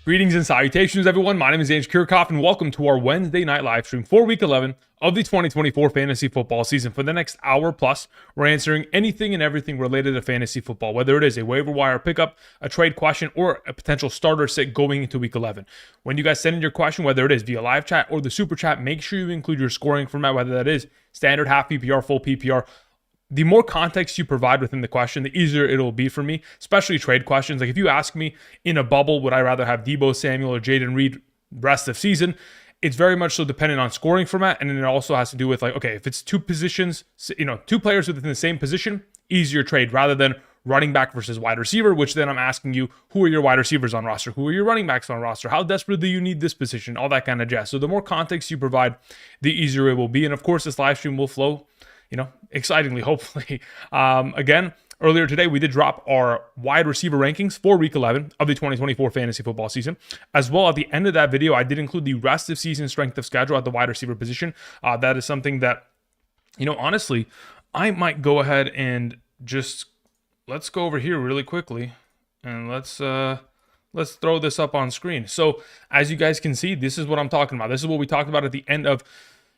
Greetings and salutations, everyone. My name is Andrew Kirchhoff, and welcome to our Wednesday night live stream for Week 11 of the 2024 fantasy football season. For the next hour plus, we're answering anything and everything related to fantasy football, whether it is a waiver wire pickup, a trade question, or a potential starter sit going into Week 11. When you guys send in your question, whether it is via live chat or the super chat, make sure you include your scoring format, whether that is standard, half PPR, full PPR. The more context you provide within the question, the easier it'll be for me, especially trade questions. Like if you ask me in a bubble, would I rather have Deebo Samuel or Jaden Reed rest of season? It's very much so dependent on scoring format. And then it also has to do with like, okay, if it's two positions, two players within the same position, easier trade rather than running back versus wide receiver, which then I'm asking you, who are your wide receivers on roster? Who are your running backs on roster? How desperate do you need this position? All that kind of jazz. So the more context you provide, the easier it will be. And of course, this live stream will flow excitingly, hopefully. Again, earlier today, we did drop our wide receiver rankings for Week 11 of the 2024 fantasy football season. As well, at the end of that video, I did include the rest of season strength of schedule at the wide receiver position. That is something that, honestly, I might go ahead and just, let's go over here really quickly and let's throw this up on screen. So as you guys can see, this is what I'm talking about. This is what we talked about at the end of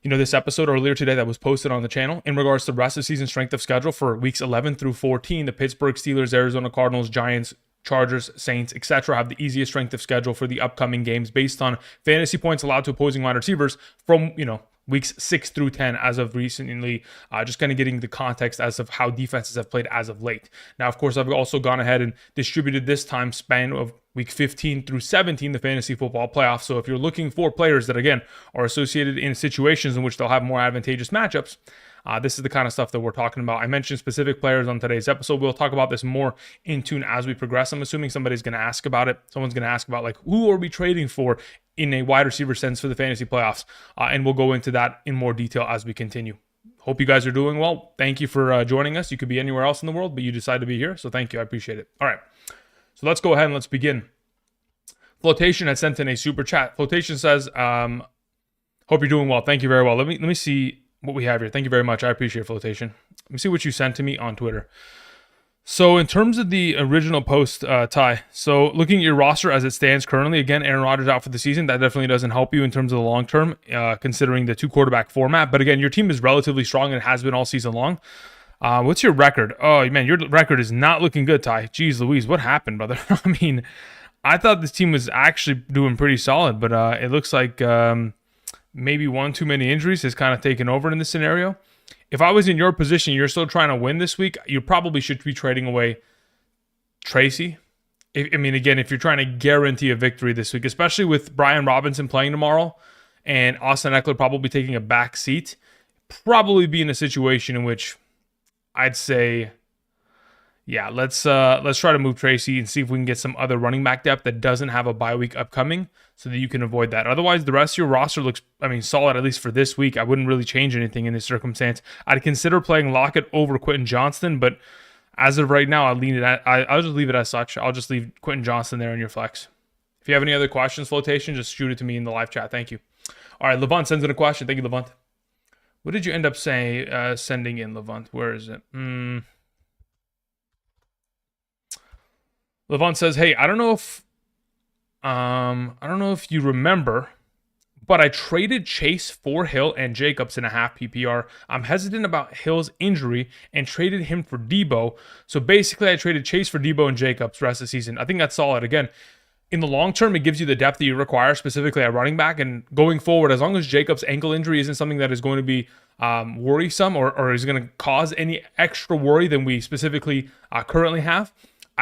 this episode earlier today that was posted on the channel in regards to rest of season strength of schedule for weeks 11 through 14. The Pittsburgh Steelers, Arizona Cardinals, Giants, Chargers, Saints, etc. have the easiest strength of schedule for the upcoming games based on fantasy points allowed to opposing wide receivers from, weeks 6 through 10 as of recently, just kind of getting the context as of how defenses have played as of late. Now, of course, I've also gone ahead and distributed this time span of week 15 through 17, the fantasy football playoffs. So if you're looking for players that, again, are associated in situations in which they'll have more advantageous matchups, this is the kind of stuff that we're talking about. I mentioned specific players on today's episode. We'll talk about this more in tune as we progress. I'm assuming somebody's going to ask about it. Someone's going to ask about, like, who are we trading for in a wide receiver sense for the fantasy playoffs? And we'll go into that in more detail as we continue. Hope you guys are doing well. Thank you for joining us. You could be anywhere else in the world, but you decided to be here. So thank you. I appreciate it. All right. So let's go ahead and let's begin. Flotation had sent in a super chat. Flotation says, hope you're doing well. Thank you very well. Let me see what we have here. Thank you very much. I appreciate it, Flotation. Let me see what you sent to me on Twitter. So in terms of the original post, Ty, so looking at your roster as it stands currently, again, Aaron Rodgers out for the season. That definitely doesn't help you in terms of the long term, considering the two quarterback format. But again, your team is relatively strong and it has been all season long. What's your record? Oh, man, your record is not looking good, Ty. Jeez Louise, what happened, brother? I mean, I thought this team was actually doing pretty solid, but it looks like maybe one too many injuries has kind of taken over in this scenario. If I was in your position, you're still trying to win this week, you probably should be trading away Tracy. If you're trying to guarantee a victory this week, especially with Brian Robinson playing tomorrow and Austin Eckler probably taking a back seat, probably be in a situation in which I'd say, yeah, let's try to move Tracy and see if we can get some other running back depth that doesn't have a bye week upcoming so that you can avoid that. Otherwise, the rest of your roster looks, solid, at least for this week. I wouldn't really change anything in this circumstance. I'd consider playing Lockett over Quentin Johnston, but as of right now, I'll just leave it as such. I'll just leave Quentin Johnston there in your flex. If you have any other questions, Flotation, just shoot it to me in the live chat. Thank you. All right, Levant sends in a question. Thank you, Levant. What did you end up sending in, Levant? Where is it? Levant says, "Hey, I don't know if you remember, but I traded Chase for Hill and Jacobs in a half PPR. I'm hesitant about Hill's injury and traded him for Deebo. So basically, I traded Chase for Deebo and Jacobs rest of the season. I think that's solid. Again, in the long term, it gives you the depth that you require, specifically at running back. And going forward, as long as Jacobs' ankle injury isn't something that is going to be worrisome or is going to cause any extra worry than we specifically currently have,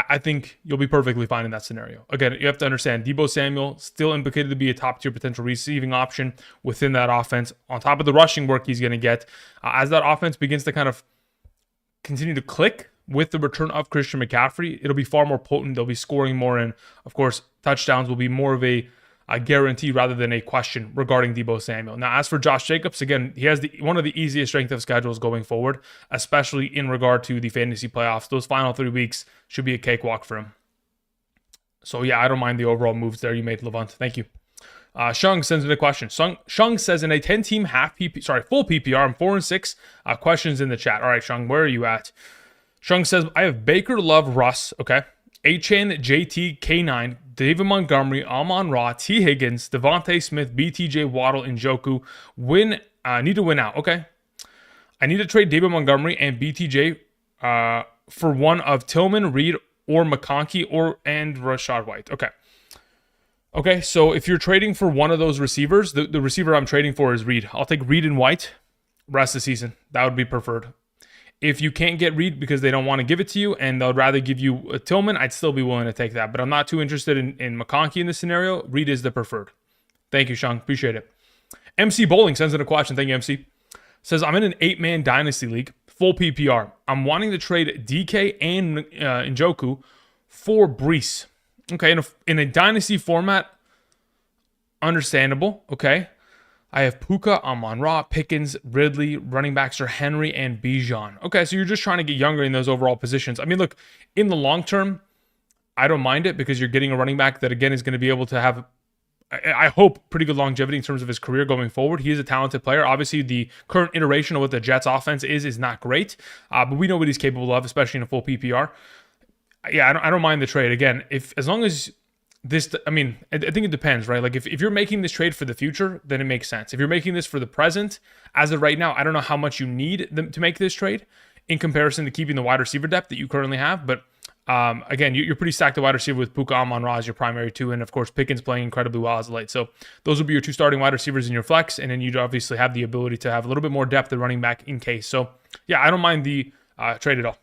I think you'll be perfectly fine in that scenario. Again, you have to understand, Deebo Samuel still implicated to be a top-tier potential receiving option within that offense, on top of the rushing work he's going to get. As that offense begins to kind of continue to click with the return of Christian McCaffrey, it'll be far more potent. They'll be scoring more, and of course, touchdowns will be more of a guarantee rather than a question regarding Deebo Samuel. Now, as for Josh Jacobs, again, he has one of the easiest strength of schedules going forward, especially in regard to the fantasy playoffs. Those final 3 weeks should be a cakewalk for him. So yeah, I don't mind the overall moves there you made, Levant. Thank you. Shung sends in a question. Shung says in a 10-team full PPR, I'm 4-6. Questions in the chat. All right, Shung, where are you at? Shung says, I have Baker, Love, Russ, okay? Achane, JT, K9, David Montgomery, Amon-Ra, T. Higgins, Devontae Smith, BTJ, Waddle, and Njoku. Need to win out. Okay. I need to trade David Montgomery and BTJ for one of Tillman, Reed, or McConkey and Rachaad White. Okay. Okay, so if you're trading for one of those receivers, the receiver I'm trading for is Reed. I'll take Reed and White rest of the season. That would be preferred. If you can't get Reed because they don't want to give it to you and they'll rather give you a Tillman, I'd still be willing to take that. But I'm not too interested in McConkey in this scenario. Reed is the preferred. Thank you, Sean. Appreciate it. MC Bowling sends in a question. Thank you, MC. Says, I'm in an 8-man dynasty league, full PPR. I'm wanting to trade DK and Njoku for Brees. Okay, in a dynasty format, understandable. Okay. I have Puka, Amon-Ra, Pickens, Ridley, running backs are Henry and Bijan. Okay, so you're just trying to get younger in those overall positions. I mean, look, in the long term, I don't mind it because you're getting a running back that, again, is going to be able to have, I hope, pretty good longevity in terms of his career going forward. He is a talented player. Obviously, the current iteration of what the Jets offense is not great, but we know what he's capable of, especially in a full PPR. Yeah, I don't mind the trade. Again, as long as this, I mean, I think it depends, right? Like if you're making this trade for the future, then it makes sense. If you're making this for the present, as of right now, I don't know how much you need to make this trade in comparison to keeping the wide receiver depth that you currently have. But again, you're pretty stacked at wide receiver with Puka, Amon-Ra as your primary two, and of course Pickens playing incredibly well as of late. So those will be your two starting wide receivers in your flex, and then you'd obviously have the ability to have a little bit more depth at running back in case. So yeah, I don't mind the trade at all.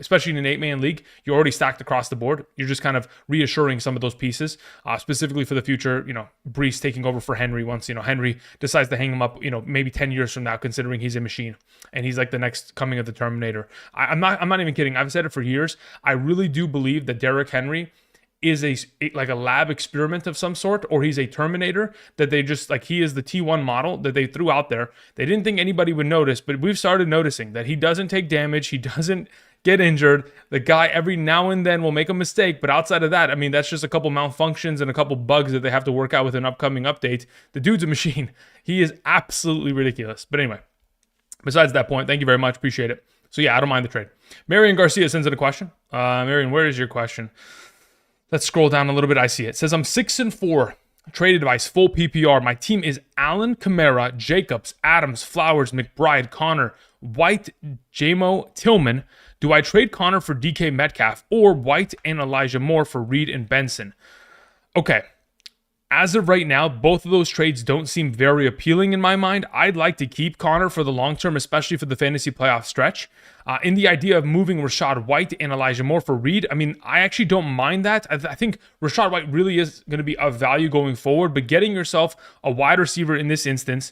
Especially in an 8-man league, you're already stacked across the board. You're just kind of reassuring some of those pieces, specifically for the future. Brees taking over for Henry once, Henry decides to hang him up, maybe 10 years from now, considering he's a machine and he's like the next coming of the Terminator. I'm not even kidding. I've said it for years. I really do believe that Derrick Henry is like a lab experiment of some sort, or he's a Terminator that they just he is the T1 model that they threw out there. They didn't think anybody would notice, but we've started noticing that he doesn't take damage. He doesn't get injured. The guy every now and then will make a mistake, but outside of that, I mean, that's just a couple malfunctions and a couple bugs that they have to work out with an upcoming update. The dude's a machine. He is absolutely ridiculous. But anyway, besides that point, thank you very much. Appreciate it. So yeah, I don't mind the trade. Marion Garcia sends in a question. Marion, where is your question? Let's scroll down a little bit. I see it. It says, I'm 6-4. Trade advice, full PPR. My team is Allen, Kamara, Jacobs, Adams, Flowers, McBride, Connor, White, Jamo, Tillman. Do I trade Connor for DK Metcalf or White and Elijah Moore for Reed and Benson? Okay. As of right now, both of those trades don't seem very appealing in my mind. I'd like to keep Connor for the long term, especially for the fantasy playoff stretch. In the idea of moving Rachaad White and Elijah Moore for Reed, I mean, I actually don't mind that. I think Rachaad White really is going to be of value going forward, but getting yourself a wide receiver in this instance,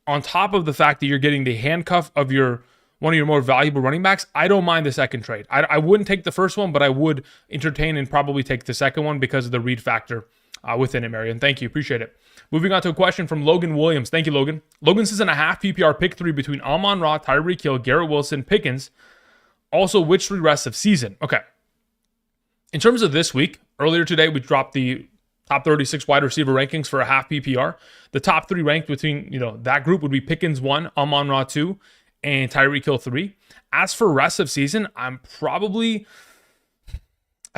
on top of the fact that you're getting the handcuff of one of your more valuable running backs, I don't mind the second trade. I wouldn't take the first one, but I would entertain and probably take the second one because of the Reed factor within it, Marion. Thank you. Appreciate it. Moving on to a question from Logan Williams. Thank you, Logan. Logan says in a half PPR pick 3 between Amon-Ra, Tyreek Hill, Garrett Wilson, Pickens. Also, which 3 rests of season? Okay. In terms of this week, earlier today, we dropped the top 36 wide receiver rankings for a half PPR. The top 3 ranked between, that group would be Pickens 1, Amon-Ra 2, and Tyreek Hill 3. As for rest of season, I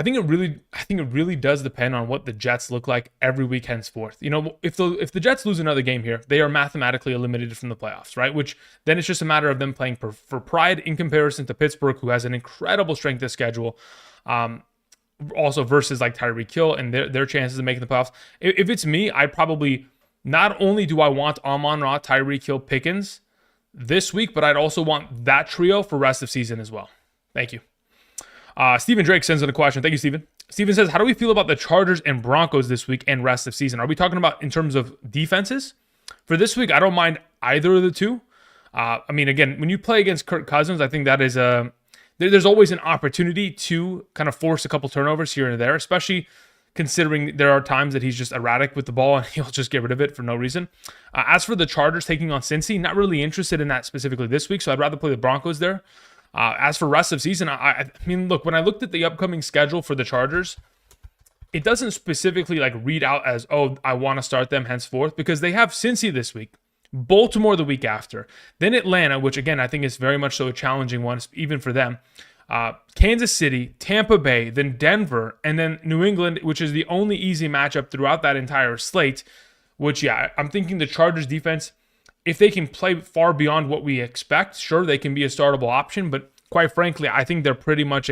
think it really does depend on what the Jets look like every week henceforth. If the Jets lose another game here, they are mathematically eliminated from the playoffs, right? Which then it's just a matter of them playing for pride in comparison to Pittsburgh, who has an incredible strength of schedule. Also versus like Tyreek Hill and their chances of making the playoffs. If it's me, I probably not only do I want Amon-Ra, Tyreek Hill, Pickens this week, but I'd also want that trio for rest of season as well. Thank you. Stephen Drake sends in a question. Thank you, Stephen. Stephen says, how do we feel about the Chargers and Broncos this week and rest of season? Are we talking about in terms of defenses? For this week, I don't mind either of the two. I mean, again, when you play against Kirk Cousins, I think that is there's always an opportunity to kind of force a couple turnovers here and there, especially considering there are times that he's just erratic with the ball and he'll just get rid of it for no reason. As for the Chargers taking on Cincy, not really interested in that specifically this week, so I'd rather play the Broncos there. As for rest of season, I mean, look, when I looked at the upcoming schedule for the Chargers, it doesn't specifically read out as, oh, I want to start them henceforth, because they have Cincy this week, Baltimore the week after, then Atlanta, which again, I think is very much so a challenging one, even for them. Kansas City, Tampa Bay, then Denver, and then New England, which is the only easy matchup throughout that entire slate, which, yeah, I'm thinking the Chargers defense, if they can play far beyond what we expect, sure, they can be a startable option, but quite frankly, I think they're pretty much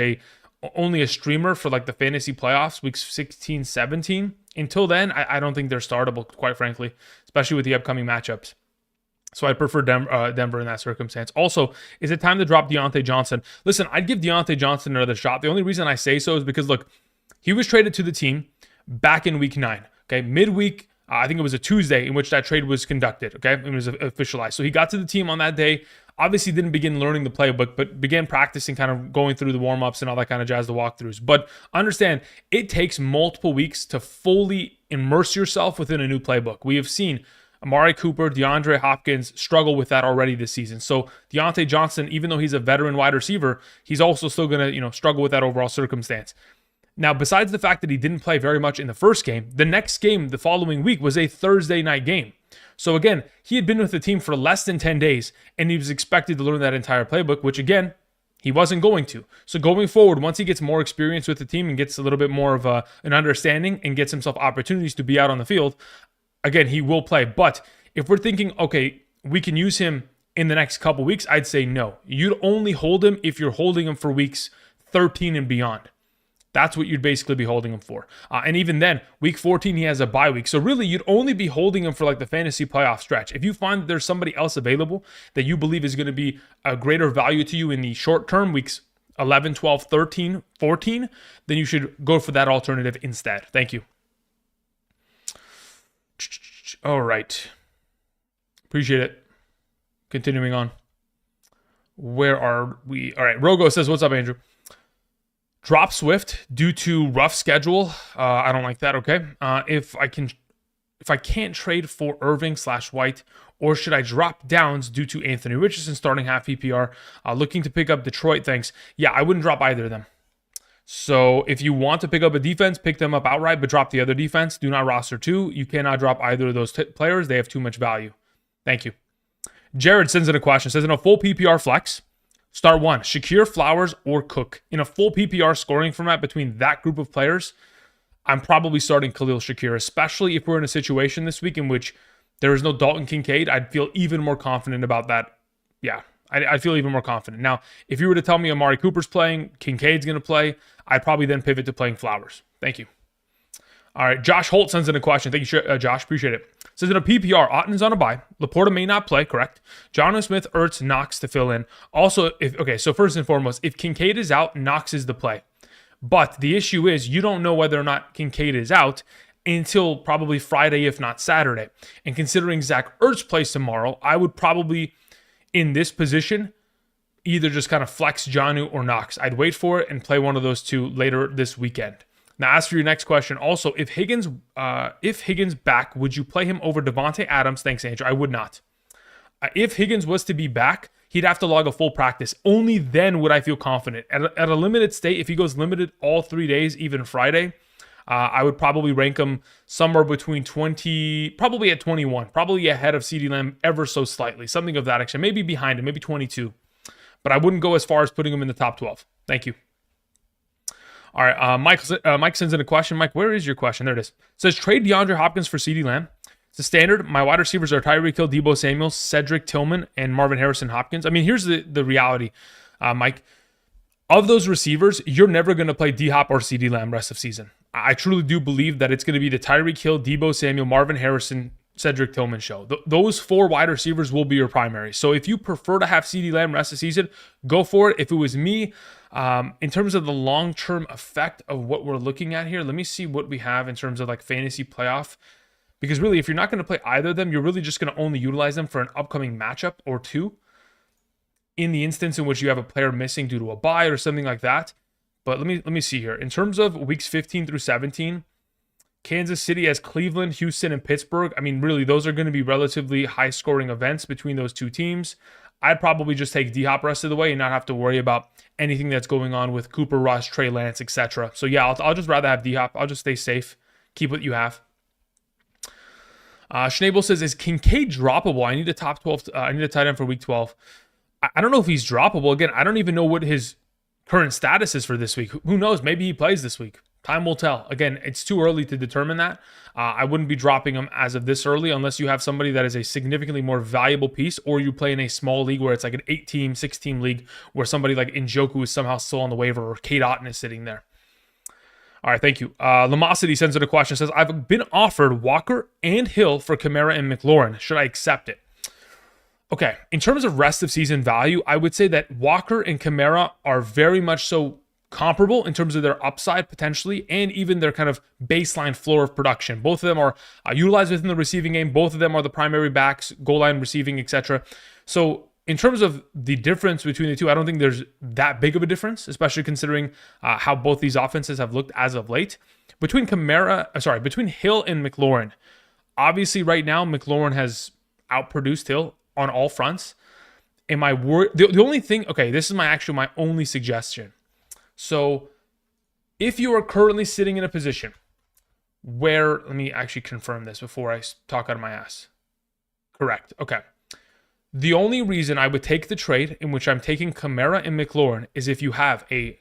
only a streamer for like the fantasy playoffs, weeks 16, 17. Until then, I don't think they're startable, quite frankly, especially with the upcoming matchups. So I prefer Denver in that circumstance. Also, is it time to drop Deontay Johnson? Listen, I'd give Deontay Johnson another shot. The only reason I say so is because, look, he was traded to the team back in week 9. Okay, midweek, I think it was a Tuesday in which that trade was conducted. Okay, it was officialized. So he got to the team on that day. Obviously didn't begin learning the playbook, but began practicing, kind of going through the warm-ups and all that kind of jazz, the walkthroughs. But understand, it takes multiple weeks to fully immerse yourself within a new playbook. We have seen Amari Cooper, DeAndre Hopkins struggle with that already this season. So Deontay Johnson, even though he's a veteran wide receiver, he's also still going to, struggle with that overall circumstance. Now, besides the fact that he didn't play very much in the first game, the next game the following week was a Thursday night game. So again, he had been with the team for less than 10 days, and he was expected to learn that entire playbook, which again, he wasn't going to. So going forward, once he gets more experience with the team and gets a little bit more of an understanding and gets himself opportunities to be out on the field, again, he will play. But if we're thinking, okay, we can use him in the next couple weeks, I'd say no. You'd only hold him if you're holding him for weeks 13 and beyond. That's what you'd basically be holding him for. And even then, week 14, he has a bye week. So really, you'd only be holding him for like the fantasy playoff stretch. If you find that there's somebody else available that you believe is going to be a greater value to you in the short term, weeks 11, 12, 13, 14, then you should go for that alternative instead. Thank you. All right. Appreciate it. Continuing on. Where are we? All right. Rogo says, what's up, Andrew? Drop Swift due to rough schedule. I don't like that. Okay. If I can't trade for Irving/White, or should I drop Downs due to Anthony Richardson starting half PPR? Looking to pick up Detroit. Thanks. Yeah, I wouldn't drop either of them. So if you want to pick up a defense, pick them up outright, but drop the other defense. Do not roster two. You cannot drop either of those players. They have too much value. Thank you. Jared sends in a question. Says, in a full PPR flex, start one, Shakir, Flowers, or Cook. In a full PPR scoring format between that group of players, I'm probably starting Khalil Shakir, especially if we're in a situation this week in which there is no Dalton Kincaid. I'd feel even more confident about that. Yeah, I'd feel even more confident. Now, if you were to tell me Amari Cooper's playing, Kincaid's going to play, I'd probably then pivot to playing Flowers. Thank you. All right, Josh Holt sends in a question. Thank you, Josh. Appreciate it. Says in a PPR, Otton's on a bye. Laporta may not play, correct? Jonnu Smith, Ertz, Knox to fill in. Also, so first and foremost, if Kincaid is out, Knox is the play. But the issue is you don't know whether or not Kincaid is out until probably Friday, if not Saturday. And considering Zach Ertz plays tomorrow, I would probably, in this position, either just kind of flex Jonnu or Knox. I'd wait for it and play one of those two later this weekend. Now, as for your next question, also, if Higgins back, would you play him over Devontae Adams? Thanks, Andrew. I would not. If Higgins was to be back, he'd have to log a full practice. Only then would I feel confident. At a limited state, if he goes limited all 3 days, even Friday, I would probably rank him somewhere between 20, probably at 21, probably ahead of CeeDee Lamb ever so slightly, something of that extent, maybe behind him, maybe 22. But I wouldn't go as far as putting him in the top 12. Thank you. All right, Mike sends in a question. Mike, where is your question? There it is. It says, trade DeAndre Hopkins for CeeDee Lamb. It's a standard. My wide receivers are Tyreek Hill, Deebo Samuel, Cedric Tillman, and Marvin Harrison Hopkins. I mean, here's the reality, Mike. Of those receivers, you're never going to play D-Hop or CeeDee Lamb rest of season. I truly do believe that it's going to be the Tyreek Hill, Deebo Samuel, Marvin Harrison, Cedric Tillman show. Those four wide receivers will be your primary. So if you prefer to have CeeDee Lamb rest of season, go for it. If it was me, in terms of the long-term effect of what we're looking at here, let me see what we have in terms of like fantasy playoff. Because really, if you're not going to play either of them, you're really just going to only utilize them for an upcoming matchup or two. In the instance in which you have a player missing due to a bye or something like that. But let me see here. In terms of weeks 15 through 17, Kansas City has Cleveland, Houston, and Pittsburgh. I mean, really, those are going to be relatively high-scoring events between those two teams. I'd probably just take D-Hop rest of the way and not have to worry about anything that's going on with Cooper Rush, Trey Lance, etc. So yeah, I'll just rather have D-Hop. I'll just stay safe. Keep what you have. Schnabel says, is Kincaid droppable? I need a top 12. I need a tight end for week 12. I don't know if he's droppable. Again, I don't even know what his current status is for this week. Who knows? Maybe he plays this week. Time will tell. Again, it's too early to determine that. I wouldn't be dropping him as of this early unless you have somebody that is a significantly more valuable piece, or you play in a small league where it's like an 8-team, 6-team league where somebody like Njoku is somehow still on the waiver, or Kate Otten is sitting there. All right, thank you. Lamosity sends in a question. Says, I've been offered Walker and Hill for Kamara and McLaurin. Should I accept it? Okay, in terms of rest of season value, I would say that Walker and Kamara are very much so comparable in terms of their upside potentially, and even their kind of baseline floor of production. Both of them are utilized within the receiving game. Both of them are the primary backs, goal line receiving, etc. So in terms of the difference between the two, I don't think there's that big of a difference, especially considering how both these offenses have looked as of late. Between Hill and McLaurin, obviously right now McLaurin has outproduced Hill on all fronts. Am I worried? The only thing, okay, this is my only suggestion. So if you are currently sitting in a position where, let me actually confirm this before I talk out of my ass. Correct. Okay. The only reason I would take the trade in which I'm taking Kamara and McLaurin is if you have a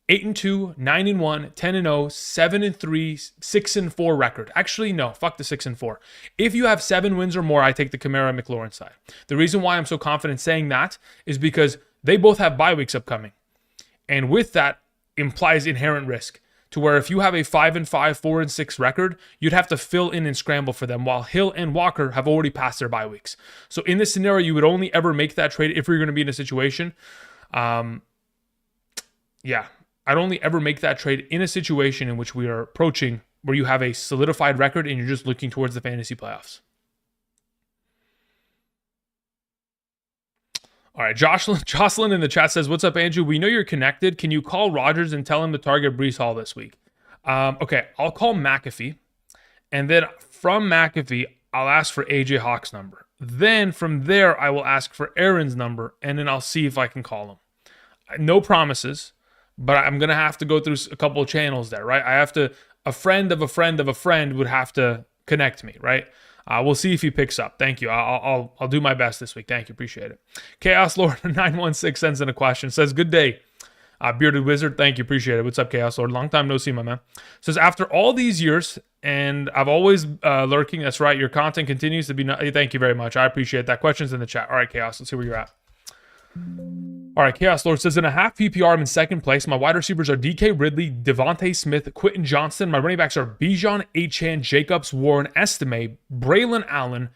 8-2, 9-1, 10-0, 7-3, 6-4 record. Actually, no, fuck the 6-4. If you have 7 wins or more, I take the Kamara and McLaurin side. The reason why I'm so confident saying that is because they both have bye weeks upcoming. And with that implies inherent risk, to where if you have a 5-5, 4-6 record, you'd have to fill in and scramble for them, while Hill and Walker have already passed their bye weeks. So in this scenario, you would only ever make that trade if you're going to be in a situation. I'd only ever make that trade in a situation in which we are approaching where you have a solidified record and you're just looking towards the fantasy playoffs. All right, Jocelyn in the chat says, what's up, Andrew? We know you're connected. Can you call Rodgers and tell him to target Breece Hall this week? Okay, I'll call McAfee. And then from McAfee, I'll ask for AJ Hawk's number. Then from there, I will ask for Aaron's number, and then I'll see if I can call him. No promises, but I'm going to have to go through a couple of channels there, right? A friend of a friend of a friend would have to connect me, right? We'll see if he picks up. Thank you. I'll do my best this week. Thank you. Appreciate it. Chaos Lord 916 sends in a question. Says, good day. Bearded Wizard. Thank you. Appreciate it. What's up, Chaos Lord? Long time no see, my man. Says, after all these years, and I've always lurking. That's right. Your content continues to be. Thank you very much. I appreciate that. Questions in the chat. All right, Chaos. Let's see where you're at. All right, Chaos Lord says, in a half PPR, I'm in second place. My wide receivers are DK Ridley, Devontae Smith, Quentin Johnston. My running backs are Bijan, Achane, Jacobs, Warren, Estime, Braylon Allen.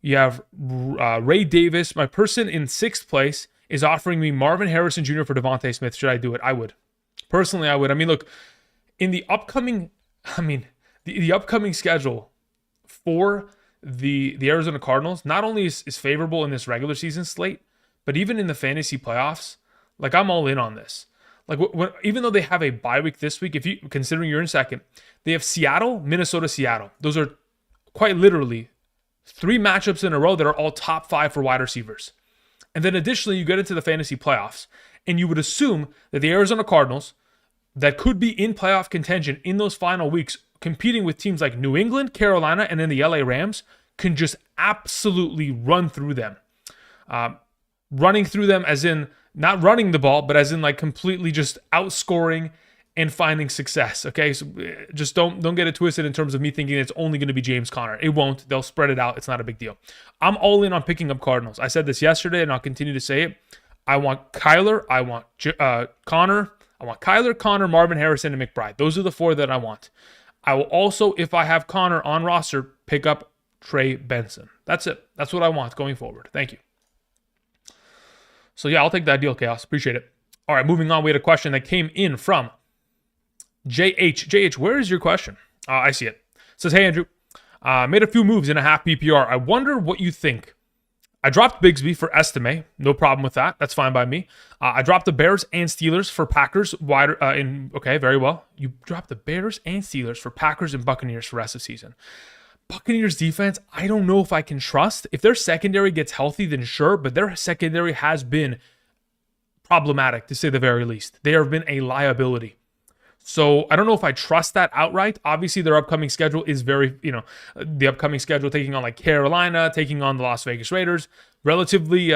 You have Ray Davis. My person in sixth place is offering me Marvin Harrison Jr. for Devontae Smith. Should I do it? I would. Personally, I would. I mean, look, in the upcoming, the upcoming schedule for the Arizona Cardinals not only is favorable in this regular season slate, but even in the fantasy playoffs, like, I'm all in on this. Like, even though they have a bye week this week, if you considering you're in second, they have Seattle, Minnesota, Seattle. Those are quite literally 3 matchups in a row that are all top 5 for wide receivers. And then additionally, you get into the fantasy playoffs, and you would assume that the Arizona Cardinals, that could be in playoff contention in those final weeks, competing with teams like New England, Carolina, and then the LA Rams, can just absolutely run through them. Running through them as in not running the ball, but as in like completely just outscoring and finding success. Okay, so just don't get it twisted in terms of me thinking it's only going to be James Conner. It won't. They'll spread it out. It's not a big deal. I'm all in on picking up Cardinals. I said this yesterday, and I'll continue to say it. I want Kyler. I want Connor. I want Kyler, Connor, Marvin Harrison, and McBride. Those are the 4 that I want. I will also, if I have Connor on roster, pick up Trey Benson. That's it. That's what I want going forward. Thank you. So yeah, I'll take that deal, Chaos. Appreciate it. All right, moving on. We had a question that came in from JH. JH, where is your question? I see it. It says, hey, Andrew. Made a few moves in a half PPR. I wonder what you think. I dropped Bigsby for Estime. No problem with that. That's fine by me. I dropped the Bears and Steelers for Packers. Okay, very well. You dropped the Bears and Steelers for Packers and Buccaneers for the rest of the season. Buccaneers defense, I don't know if I can trust. If their secondary gets healthy, then sure, but their secondary has been problematic, to say the very least. They have been a liability. So I don't know if I trust that outright. Obviously, their upcoming schedule is very, the upcoming schedule taking on like Carolina, taking on the Las Vegas Raiders, relatively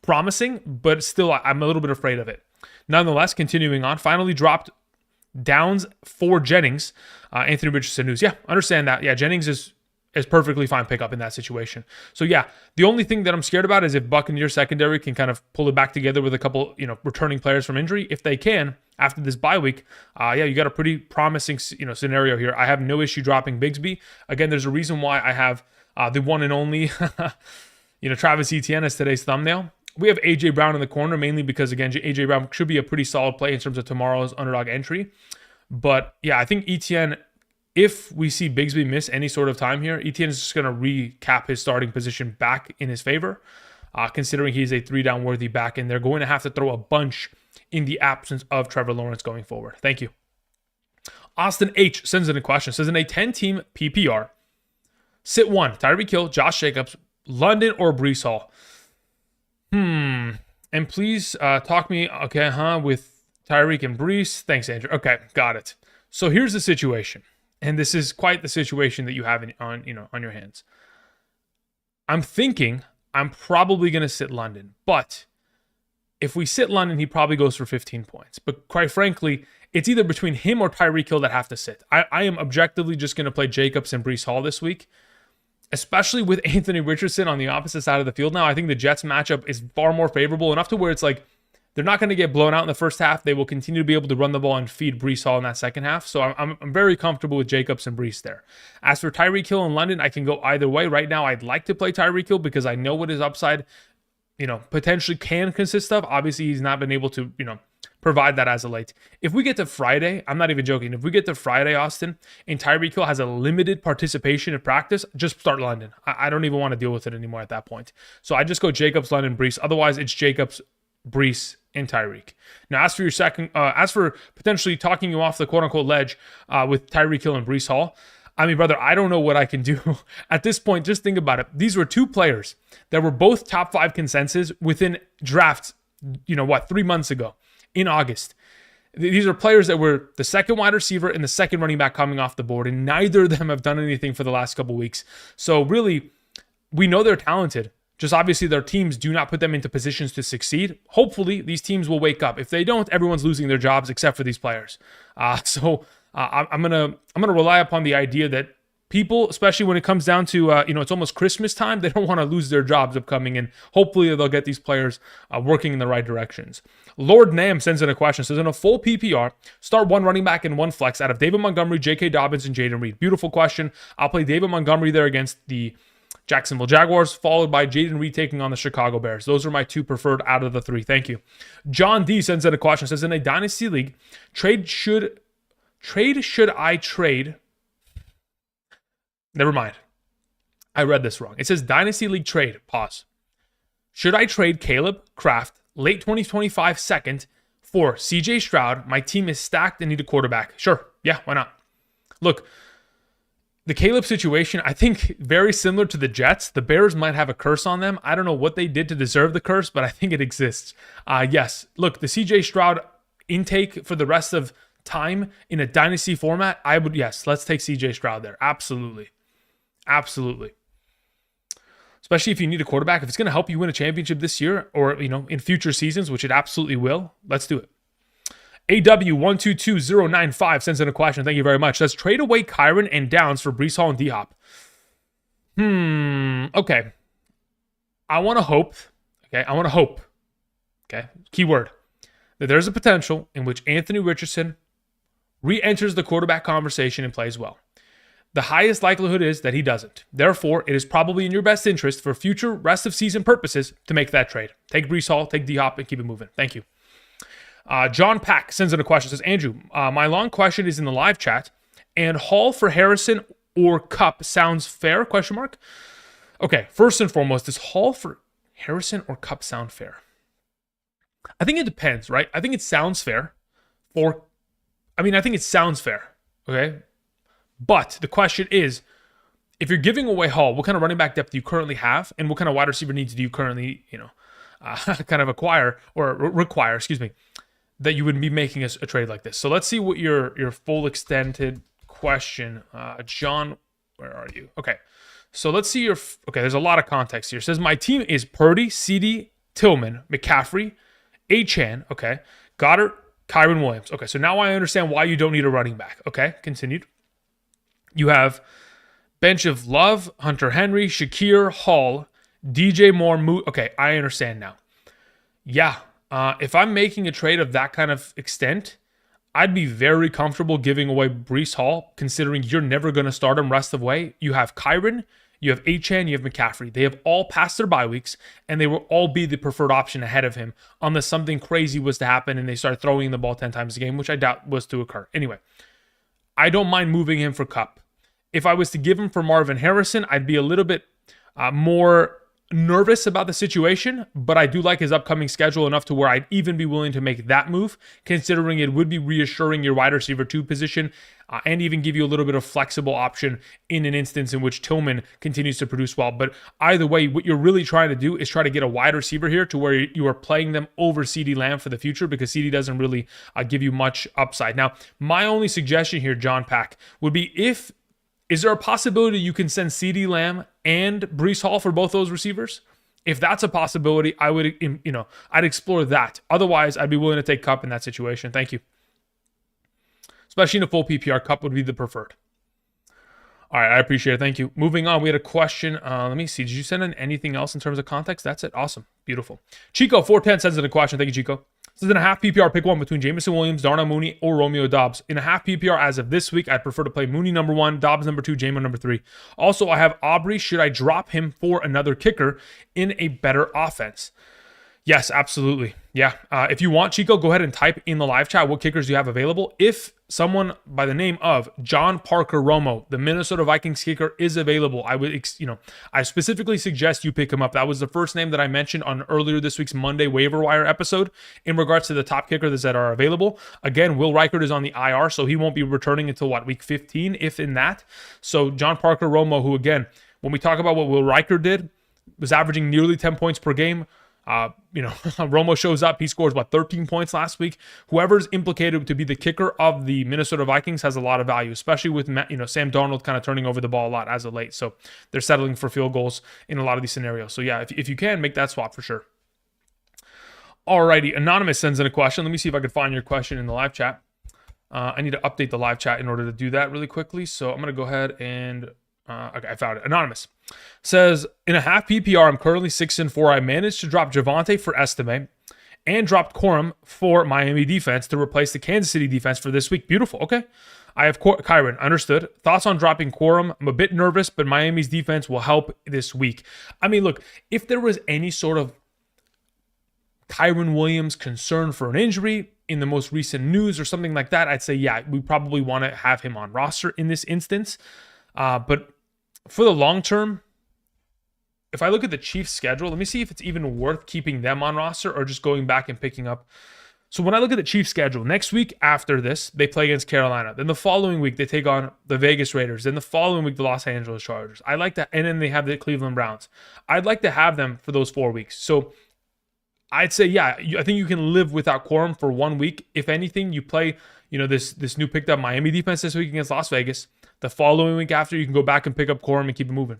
promising, but still I'm a little bit afraid of it. Nonetheless, continuing on, finally dropped Downs for Jennings. Anthony Richardson news. Yeah, understand that. Yeah, Jennings is perfectly fine pickup in that situation. So yeah, the only thing that I'm scared about is if Buccaneers secondary can kind of pull it back together with a couple, returning players from injury. If they can, after this bye week, you got a pretty promising, scenario here. I have no issue dropping Bigsby. Again, there's a reason why I have the one and only, Travis Etienne as today's thumbnail. We have A.J. Brown in the corner, mainly because, again, A.J. Brown should be a pretty solid play in terms of tomorrow's underdog entry. But yeah, I think Etienne, if we see Bigsby miss any sort of time here, Etienne is just going to recap his starting position back in his favor, considering he's a 3-down worthy back, and they're going to have to throw a bunch in the absence of Trevor Lawrence going forward. Thank you. Austin H. sends in a question. Says, in a 10-team PPR, sit 1, Tyreek Hill, Josh Jacobs, London, or Breece Hall? And please talk me, with Tyreek and Breece. Thanks, Andrew. Okay, got it. So here's the situation. And this is quite the situation that you have on your hands. I'm thinking I'm probably going to sit London. But if we sit London, he probably goes for 15 points. But quite frankly, it's either between him or Tyreek Hill that have to sit. I am objectively just going to play Jacobs and Breece Hall this week, especially with Anthony Richardson on the opposite side of the field now. I think the Jets matchup is far more favorable, enough to where it's like they're not going to get blown out in the first half. They will continue to be able to run the ball and feed Breece Hall in that second half. So I'm very comfortable with Jacobs and Breece there. As for Tyreek Hill in London, I can go either way. Right now, I'd like to play Tyreek Hill because I know what his upside, potentially can consist of. Obviously, he's not been able to, provide that as of late. If we get to Friday, I'm not even joking. If we get to Friday, Austin, and Tyreek Hill has a limited participation in practice, just start London. I don't even want to deal with it anymore at that point. So I just go Jacobs, London, Breece. Otherwise, it's Jacobs, Breece, and Tyreek. Now, as for your as for potentially talking you off the quote-unquote ledge with Tyreek Hill and Breece Hall, I mean, brother, I don't know what I can do. At this point, just think about it. These were two players that were both top 5 consensus within drafts, 3 months ago in August. These are players that were the second wide receiver and the second running back coming off the board, and neither of them have done anything for the last couple weeks. So really, we know they're talented. Just obviously their teams do not put them into positions to succeed. Hopefully, these teams will wake up. If they don't, everyone's losing their jobs except for these players. I'm gonna rely upon the idea that people, especially when it comes down to it's almost Christmas time, they don't want to lose their jobs upcoming, and hopefully they'll get these players working in the right directions. Lord Nam sends in a question. Says, in a full PPR, start 1 running back and 1 flex out of David Montgomery, J.K. Dobbins, and Jaden Reed. Beautiful question. I'll play David Montgomery there against the Jacksonville Jaguars, followed by Jaden Reed taking on the Chicago Bears. Those are my 2 preferred out of the 3. Thank you. John D sends in a question. Says, in a dynasty league, should I trade? Never mind. I read this wrong. It says dynasty league trade. Pause. Should I trade Caleb Kraft, late 2025 second, for CJ Stroud? My team is stacked and need a quarterback. Sure. Yeah, why not? Look, the Caleb situation, I think very similar to the Jets. The Bears might have a curse on them. I don't know what they did to deserve the curse, but I think it exists. Yes. Look, the CJ Stroud intake for the rest of time in a dynasty format, let's take CJ Stroud there. Absolutely. Especially if you need a quarterback. If it's going to help you win a championship this year or, in future seasons, which it absolutely will, let's do it. AW122095 sends in a question. Thank you very much. Says, trade away Kyron and Downs for Breece Hall and D-Hop. Okay. I want to hope. Okay. Keyword. That there's a potential in which Anthony Richardson re-enters the quarterback conversation and plays well. The highest likelihood is that he doesn't. Therefore, it is probably in your best interest for future rest of season purposes to make that trade. Take Breece Hall, take D-Hop, and keep it moving. Thank you. John Pack sends in a question. Says, Andrew, my long question is in the live chat. And Hall for Harrison or Cup sounds fair? Question mark. Okay, first and foremost, does Hall for Harrison or Cup sound fair? I think it depends, right? I think it sounds fair. I think it sounds fair. Okay. But the question is, if you're giving away Hall, what kind of running back depth do you currently have? And what kind of wide receiver needs do you currently, kind of acquire or require, that you would be making a trade like this? So let's see what your full extended question, John, where are you? Okay. So let's see there's a lot of context here. It says, my team is Purdy, CD, Tillman, McCaffrey, Achane, okay, Goddard, Kyron Williams. Okay, so now I understand why you don't need a running back. Okay, continued. You have bench of Love, Hunter Henry, Shakir, Hall, DJ Moore, Okay, I understand now. Yeah, if I'm making a trade of that kind of extent, I'd be very comfortable giving away Breece Hall, considering you're never going to start him rest of the way. You have Kyron, you have Achane, you have McCaffrey. They have all passed their bye weeks, and they will all be the preferred option ahead of him unless something crazy was to happen and they start throwing the ball 10 times a game, which I doubt was to occur. Anyway, I don't mind moving him for Kupp. If I was to give him for Marvin Harrison, I'd be a little bit more nervous about the situation, but I do like his upcoming schedule enough to where I'd even be willing to make that move, considering it would be reassuring your wide receiver 2 position and even give you a little bit of flexible option in an instance in which Tillman continues to produce well. But either way, what you're really trying to do is try to get a wide receiver here to where you are playing them over CeeDee Lamb for the future, because CeeDee doesn't really give you much upside. Now, my only suggestion here, John Pack, would be is there a possibility you can send CeeDee Lamb and Breece Hall for both those receivers? If that's a possibility, I would, I'd explore that. Otherwise, I'd be willing to take Kupp in that situation. Thank you. Especially in a full PPR, Kupp would be the preferred. All right, I appreciate it. Thank you. Moving on, we had a question. Let me see. Did you send in anything else in terms of context? That's it. Awesome. Beautiful. Chico410 sends in a question. Thank you, Chico. This is in a half PPR, pick one between Jameson Williams, Darnell Mooney, or Romeo Doubs. In a half PPR as of this week, I'd prefer to play Mooney number 1, Doubs number 2, Jamo number 3. Also, I have Aubrey. Should I drop him for another kicker in a better offense? Yes, absolutely. Yeah. If you want, Chico, go ahead and type in the live chat what kickers you have available. If someone by the name of John Parker Romo, the Minnesota Vikings kicker, is available, I specifically suggest you pick him up. That was the first name that I mentioned on earlier this week's Monday waiver wire episode in regards to the top kickers that are available. Again, Will Reichert is on the IR, so he won't be returning until week 15, if in that. So John Parker Romo, who again, when we talk about what Will Reichert did, was averaging nearly 10 points per game. Romo shows up. He scores 13 points last week. Whoever's implicated to be the kicker of the Minnesota Vikings has a lot of value, especially with Sam Darnold kind of turning over the ball a lot as of late. So they're settling for field goals in a lot of these scenarios. So yeah, if you can, make that swap for sure. Alrighty, Anonymous sends in a question. Let me see if I can find your question in the live chat. I need to update the live chat in order to do that really quickly. So I'm going to go ahead and okay, I found it. Anonymous says, in a half PPR, I'm currently 6-4. I managed to drop Javonte for Estime and dropped Corum for Miami defense to replace the Kansas City defense for this week. Beautiful. Okay. I have Kyron. Understood. Thoughts on dropping Corum? I'm a bit nervous, but Miami's defense will help this week. I mean, look, if there was any sort of Kyron Williams concern for an injury in the most recent news or something like that, I'd say, yeah, we probably want to have him on roster in this instance. But for the long term, if I look at the Chiefs' schedule, let me see if it's even worth keeping them on roster or just going back and picking up. So when I look at the Chiefs' schedule, next week after this, they play against Carolina. Then the following week, they take on the Vegas Raiders. Then the following week, the Los Angeles Chargers. And then they have the Cleveland Browns. I'd like to have them for those 4 weeks. So I'd say, yeah, I think you can live without Corum for 1 week. If anything, you play, this new picked up Miami defense this week against Las Vegas. The following week after, you can go back and pick up Corum and keep it moving.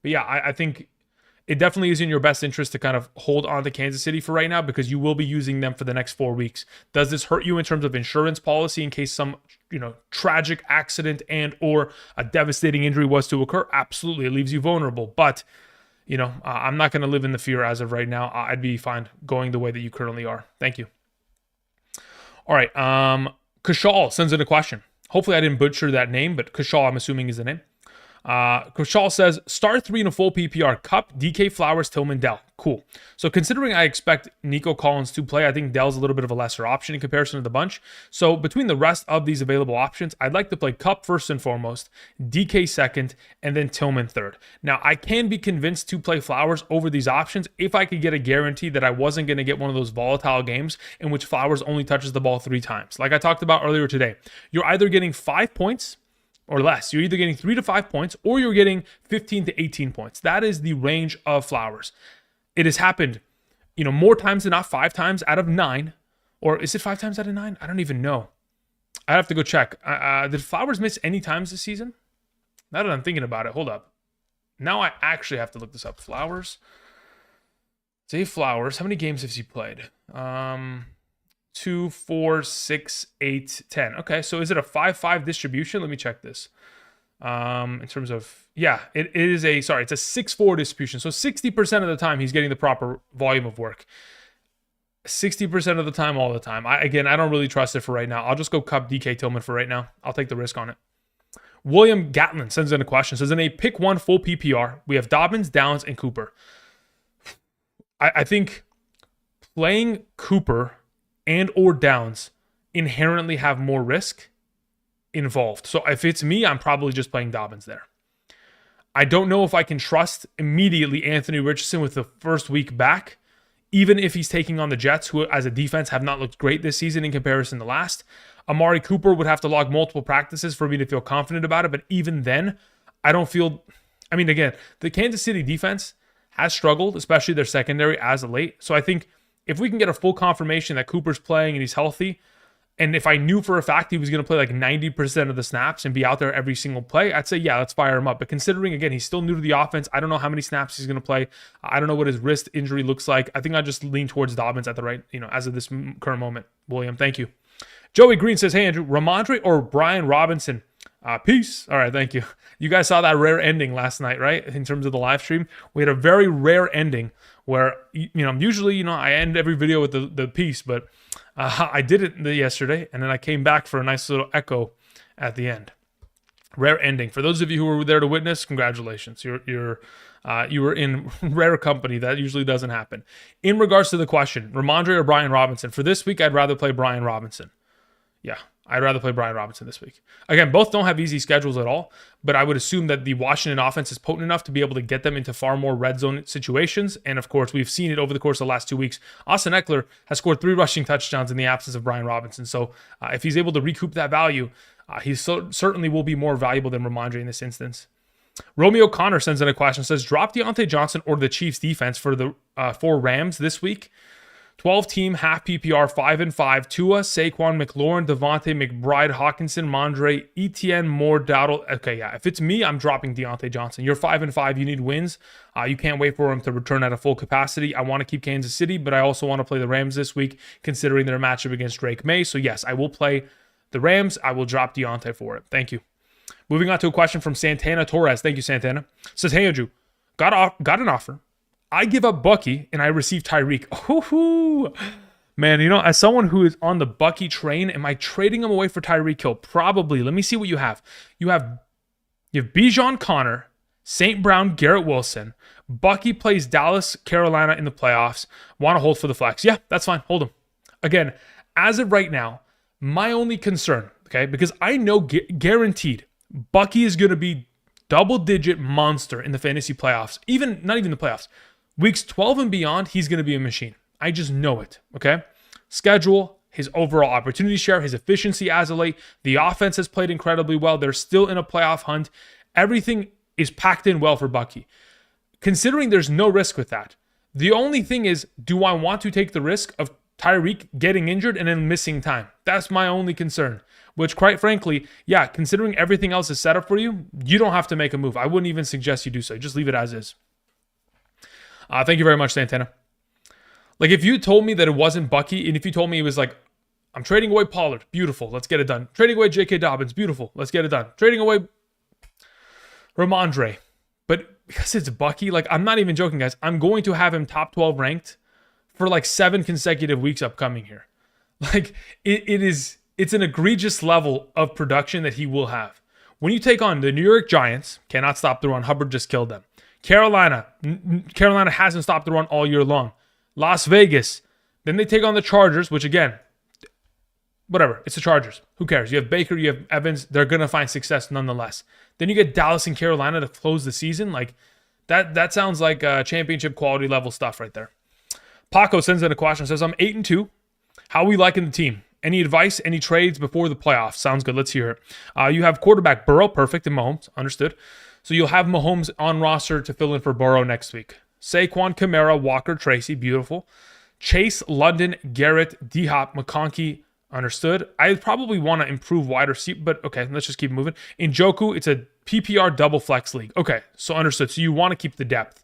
But yeah, I think it definitely is in your best interest to kind of hold on to Kansas City for right now, because you will be using them for the next 4 weeks. Does this hurt you in terms of insurance policy in case some, tragic accident and or a devastating injury was to occur? Absolutely. It leaves you vulnerable. But, I'm not going to live in the fear as of right now. I'd be fine going the way that you currently are. Thank you. All right. Kashal sends in a question. Hopefully I didn't butcher that name, but Kashal, I'm assuming, is the name. Kashal says, start 3 in a full PPR. Kupp, DK, Flowers, Tillman, Dell. Cool. So considering I expect Nico Collins to play, I think Dell's a little bit of a lesser option in comparison to the bunch. So between the rest of these available options, I'd like to play Kupp first and foremost, DK second, and then Tillman third. Now, I can be convinced to play Flowers over these options if I could get a guarantee that I wasn't going to get one of those volatile games in which Flowers only touches the ball 3 times. Like I talked about earlier today, you're either getting 5 points or less. You're either getting 3 to 5 points or you're getting 15 to 18 points. That is the range of Flowers. It has happened, more times than not, 5 times out of 9. Or is it 5 times out of 9? I don't even know. I have to go check. Did Flowers miss any times this season? Now that I'm thinking about it, hold up. Now I actually have to look this up. Flowers. Say Flowers. How many games has he played? 2, 2, 4, 6, 8, 10. Okay, so is it a 5-5 distribution? Let me check this. In terms of, yeah, it is a, sorry, it's a 6-4 distribution. So 60% of the time he's getting the proper volume of work. 60% of the time, all the time. I don't really trust it for right now. I'll just go cup DK Tillman for right now. I'll take the risk on it. William Gatlin sends in a question. Says, in a pick one full PPR, we have Dobbins, Downs, and Cooper. I think playing Cooper and or Downs inherently have more risk involved. So if it's me, I'm probably just playing Dobbins there. I don't know if I can trust immediately Anthony Richardson with the first week back, even if he's taking on the Jets, who as a defense have not looked great this season in comparison to last. Amari Cooper would have to log multiple practices for me to feel confident about it, but even then, I don't feel... I mean, again, the Kansas City defense has struggled, especially their secondary as of late. So I think if we can get a full confirmation that Cooper's playing and he's healthy, and if I knew for a fact he was going to play like 90% of the snaps and be out there every single play, I'd say, yeah, let's fire him up. But considering, again, he's still new to the offense, I don't know how many snaps he's going to play. I don't know what his wrist injury looks like. I think I just lean towards Dobbins at the right, as of this current moment. William, thank you. Joey Green says, hey, Andrew, Ramondre or Brian Robinson? Peace. All right, thank you. You guys saw that rare ending last night, right? In terms of the live stream, we had a very rare ending where, usually, I end every video with the peace, but I did it yesterday, and then I came back for a nice little echo at the end. Rare ending. For those of you who were there to witness, congratulations. You were in rare company. That usually doesn't happen. In regards to the question, Ramondre or Brian Robinson? For this week, I'd rather play Brian Robinson. Yeah, I'd rather play Brian Robinson this week. Again, both don't have easy schedules at all, but I would assume that the Washington offense is potent enough to be able to get them into far more red zone situations. And of course, we've seen it over the course of the last 2 weeks. Austin Eckler has scored 3 rushing touchdowns in the absence of Brian Robinson. So if he's able to recoup that value, he certainly will be more valuable than Ramondre in this instance. Romeo Connor sends in a question, says, drop Deontay Johnson or the Chiefs defense for the 4 Rams this week. 12-team, half PPR, 5-5. Tua, Saquon, McLaurin, Devontae, McBride, Hawkinson, Mondre, Etienne, Moore, Dowdle. Okay, yeah. If it's me, I'm dropping Deontay Johnson. You're 5-5. You need wins. You can't wait for him to return at a full capacity. I want to keep Kansas City, but I also want to play the Rams this week, considering their matchup against Drake May. So yes, I will play the Rams. I will drop Deontay for it. Thank you. Moving on to a question from Santana Torres. Thank you, Santana. Says, hey, Andrew, got an offer. I give up Bucky and I receive Tyreek. Oh, man, as someone who is on the Bucky train, am I trading him away for Tyreek Hill? Probably. Let me see what you have. You have Bijan Connor, St. Brown, Garrett Wilson. Bucky plays Dallas, Carolina in the playoffs. Want to hold for the flex? Yeah, that's fine. Hold him. Again, as of right now, my only concern, okay, because I know guaranteed Bucky is going to be double-digit monster in the fantasy playoffs. Not even the playoffs. Weeks 12 and beyond, he's going to be a machine. I just know it, okay? Schedule, his overall opportunity share, his efficiency as of late. The offense has played incredibly well. They're still in a playoff hunt. Everything is packed in well for Bucky. Considering there's no risk with that, the only thing is, do I want to take the risk of Tyreek getting injured and then missing time? That's my only concern. Which, quite frankly, yeah, considering everything else is set up for you, you don't have to make a move. I wouldn't even suggest you do so. Just leave it as is. Thank you very much, Santana. Like, if you told me that it wasn't Bucky, and if you told me it was like, I'm trading away Pollard, beautiful, let's get it done. Trading away J.K. Dobbins, beautiful, let's get it done. Trading away Ramondre. But because it's Bucky, like, I'm not even joking, guys. I'm going to have him top 12 ranked for like 7 consecutive weeks upcoming here. Like, it's an egregious level of production that he will have. When you take on the New York Giants, cannot stop the run. Hubbard just killed them. Carolina hasn't stopped the run all year long. Las Vegas. Then they take on the Chargers, which again, whatever. It's the Chargers. Who cares? You have Baker, you have Evans. They're going to find success nonetheless. Then you get Dallas and Carolina to close the season. Like, that sounds like championship quality level stuff right there. Paco sends in a question. Says, I'm 8-2. How are we liking the team? Any advice, any trades before the playoffs? Sounds good. Let's hear it. You have quarterback Burrow, perfect, and Mahomes. Understood. So you'll have Mahomes on roster to fill in for Burrow next week. Saquon, Kamara, Walker, Tracy, beautiful. Chase, London, Garrett, D-Hop, McConkey, understood. I probably want to improve wide receiver, but okay, let's just keep moving. In Njoku, it's a PPR double flex league. Okay, so understood. So you want to keep the depth.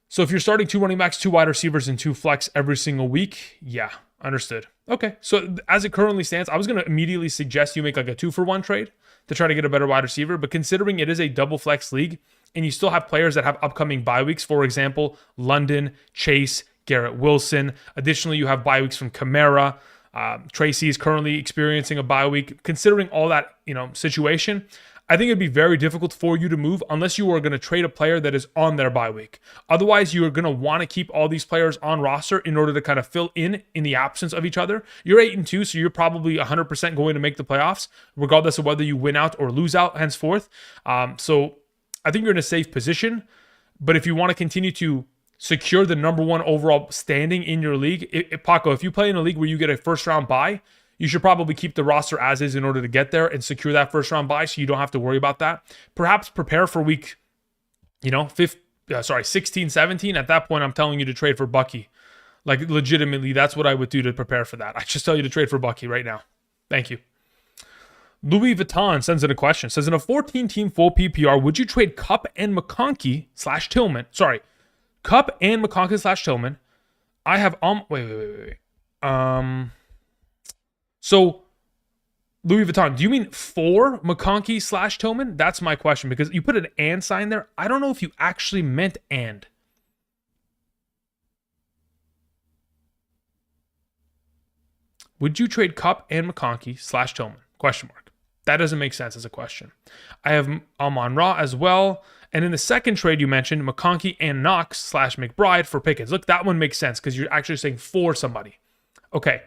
So if you're starting 2 running backs, 2 wide receivers, and 2 flex every single week, yeah, Understood. Okay. So as it currently stands, I was going to immediately suggest you make like a 2-for-1 trade to try to get a better wide receiver. But considering it is a double flex league and you still have players that have upcoming bye weeks, for example, London, Chase, Garrett Wilson. Additionally, you have bye weeks from Kamara. Tracy is currently experiencing a bye week. Considering all that, situation, I think it'd be very difficult for you to move unless you are going to trade a player that is on their bye week. Otherwise, you are going to want to keep all these players on roster in order to kind of fill in the absence of each other. You're 8-2, so you're probably 100% going to make the playoffs, regardless of whether you win out or lose out henceforth. So I think you're in a safe position. But if you want to continue to secure the number one overall standing in your league, Paco, if you play in a league where you get a first-round bye, you should probably keep the roster as is in order to get there and secure that first round bye so you don't have to worry about that. Perhaps prepare for week, 16, 17. At that point, I'm telling you to trade for Bucky. Like, legitimately, that's what I would do to prepare for that. I just tell you to trade for Bucky right now. Thank you. Louis Vuitton sends in a question. Says, in a 14-team full PPR, would you trade Kupp and McConkey/Tillman? Sorry. Kupp and McConkey/Tillman. I have... Wait. So, Louis Vuitton, do you mean for McConkey/Tillman? That's my question, because you put an and sign there. I don't know if you actually meant and. Would you trade Kupp and McConkey/Tillman? Question mark. That doesn't make sense as a question. I have Amon-Ra as well. And in the second trade you mentioned, McConkey and Knox/McBride for Pickens. Look, that one makes sense because you're actually saying for somebody. Okay,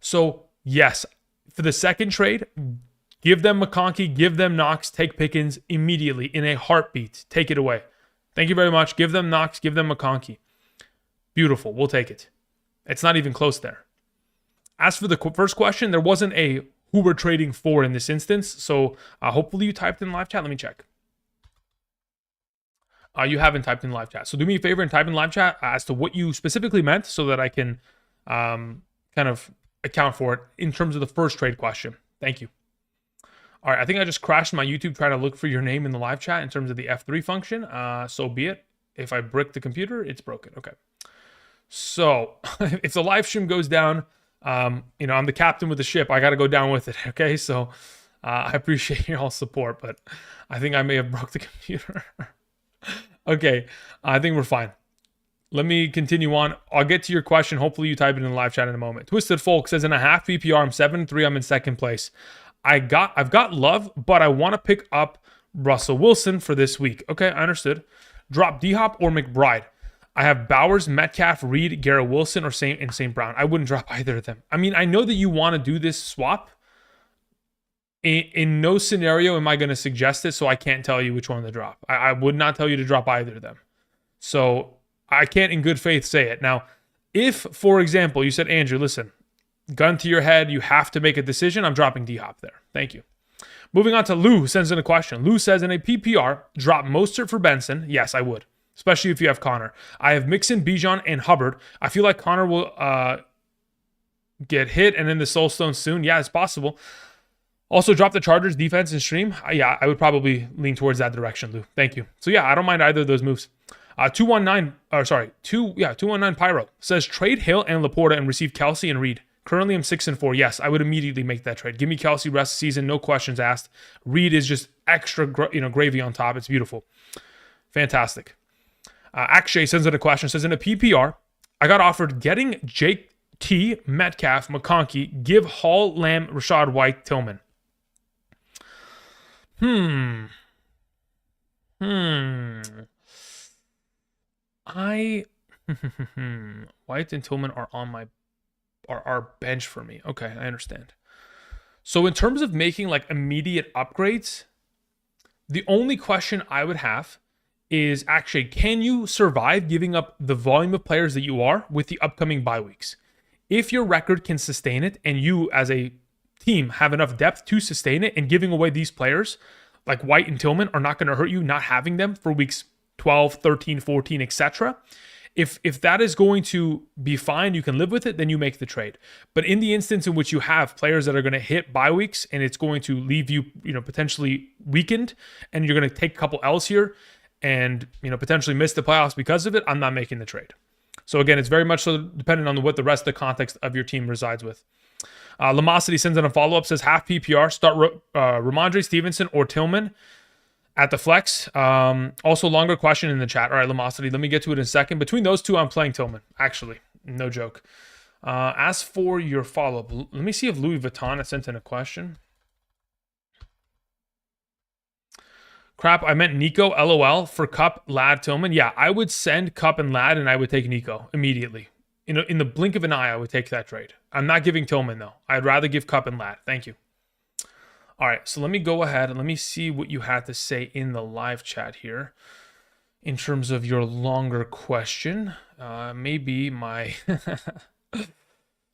so... yes, for the second trade, give them McConkey, give them Knox, take Pickens immediately in a heartbeat. Take it away. Thank you very much. Give them Knox, give them McConkey. Beautiful. We'll take it. It's not even close there. As for the first question, there wasn't a who we're trading for in this instance. So hopefully you typed in live chat. Let me check. You haven't typed in live chat. So do me a favor and type in live chat as to what you specifically meant so that I can kind of account for it in terms of the first trade question. Thank you. All right, I think I just crashed my YouTube trying to look for your name in the live chat in terms of the F3 function. So be it. If I brick the computer, it's broken. Okay. So if the live stream goes down, I'm the captain with the ship. I got to go down with it. Okay. So I appreciate your all support, but I think I may have broke the computer. Okay. I think we're fine. Let me continue on. I'll get to your question. Hopefully you type it in the live chat in a moment. Twisted Folk says, in a half PPR, I'm 7-3. I'm in second place. I've got Love, but I want to pick up Russell Wilson for this week. Okay, I understood. Drop D-Hop or McBride. I have Bowers, Metcalf, Reed, Garrett Wilson, or St. Brown. I wouldn't drop either of them. I mean, I know that you want to do this swap. In no scenario am I going to suggest it, so I can't tell you which one to drop. I would not tell you to drop either of them. So I can't in good faith say it. Now, if, for example, you said, Andrew, listen, gun to your head, you have to make a decision, I'm dropping D-Hop there. Thank you. Moving on to Lou, who sends in a question. Lou says, in a PPR, drop Mostert for Benson. Yes, I would, especially if you have Connor. I have Mixon, Bijan, and Hubbard. I feel like Connor will get hit and then the Soulstone soon. Yeah, it's possible. Also, drop the Chargers defense and stream. Yeah, I would probably lean towards that direction, Lou. Thank you. So yeah, I don't mind either of those moves. 219 Pyro says, trade Hill and Laporta and receive Kelsey and Reed. Currently, I'm 6-4. Yes, I would immediately make that trade. Give me Kelsey rest of the season, no questions asked. Reed is just extra, gravy on top. It's beautiful. Fantastic. Akshay sends in a question. Says, in a PPR, I got offered getting Jake T, Metcalf, McConkey, give Hall, Lamb, Rashad White, Tillman. White and Tillman are on our bench for me. Okay, I understand. So in terms of making like immediate upgrades, the only question I would have is actually, can you survive giving up the volume of players that you are with the upcoming bye weeks? If your record can sustain it and you as a team have enough depth to sustain it, and giving away these players like White and Tillman are not going to hurt you not having them for weeks 12, 13, 14, etc. If that is going to be fine, you can live with it, then you make the trade. But in the instance in which you have players that are going to hit bye weeks and it's going to leave you, potentially weakened, and you're going to take a couple L's here and, potentially miss the playoffs because of it, I'm not making the trade. So again, it's very much so dependent on what the rest of the context of your team resides with. Lamosity sends in a follow-up, says half PPR, start Ramondre Stevenson or Tillman at the flex. Also, longer question in the chat. All right, Lamosity, let me get to it in a second. Between those two, I'm playing Tillman, actually. No joke. As for your follow-up, let me see if Louis Vuitton has sent in a question. Crap, I meant Nico, LOL, for Cup, Lad, Tillman. Yeah, I would send Cup and Lad, and I would take Nico immediately. In the blink of an eye, I would take that trade. I'm not giving Tillman, though. I'd rather give Cup and Lad. Thank you. All right, so let me go ahead and let me see what you had to say in the live chat here in terms of your longer question. Maybe my...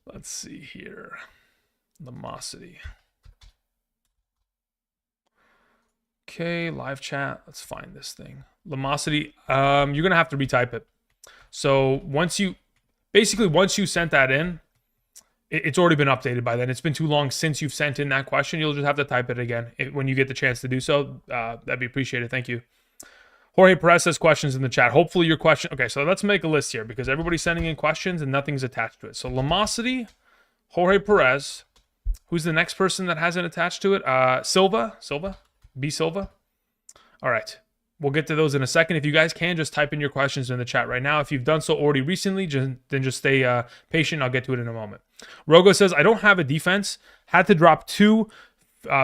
Let's see here. Lamosity. Okay, live chat. Let's find this thing. Lamosity, you're going to have to retype it. So once you sent that in, it's already been updated by then. It's been too long since you've sent in that question. You'll just have to type it again when you get the chance to do so. That'd be appreciated. Thank you. Jorge Perez says questions in the chat. Hopefully your question... Okay, so let's make a list here because everybody's sending in questions and nothing's attached to it. So Lamosity, Jorge Perez. Who's the next person that hasn't attached to it? Silva? B. Silva? All right. We'll get to those in a second. If you guys can, just type in your questions in the chat right now. If you've done so already recently, then just stay patient. I'll get to it in a moment. Rogo says, I don't have a defense. Had to drop 2,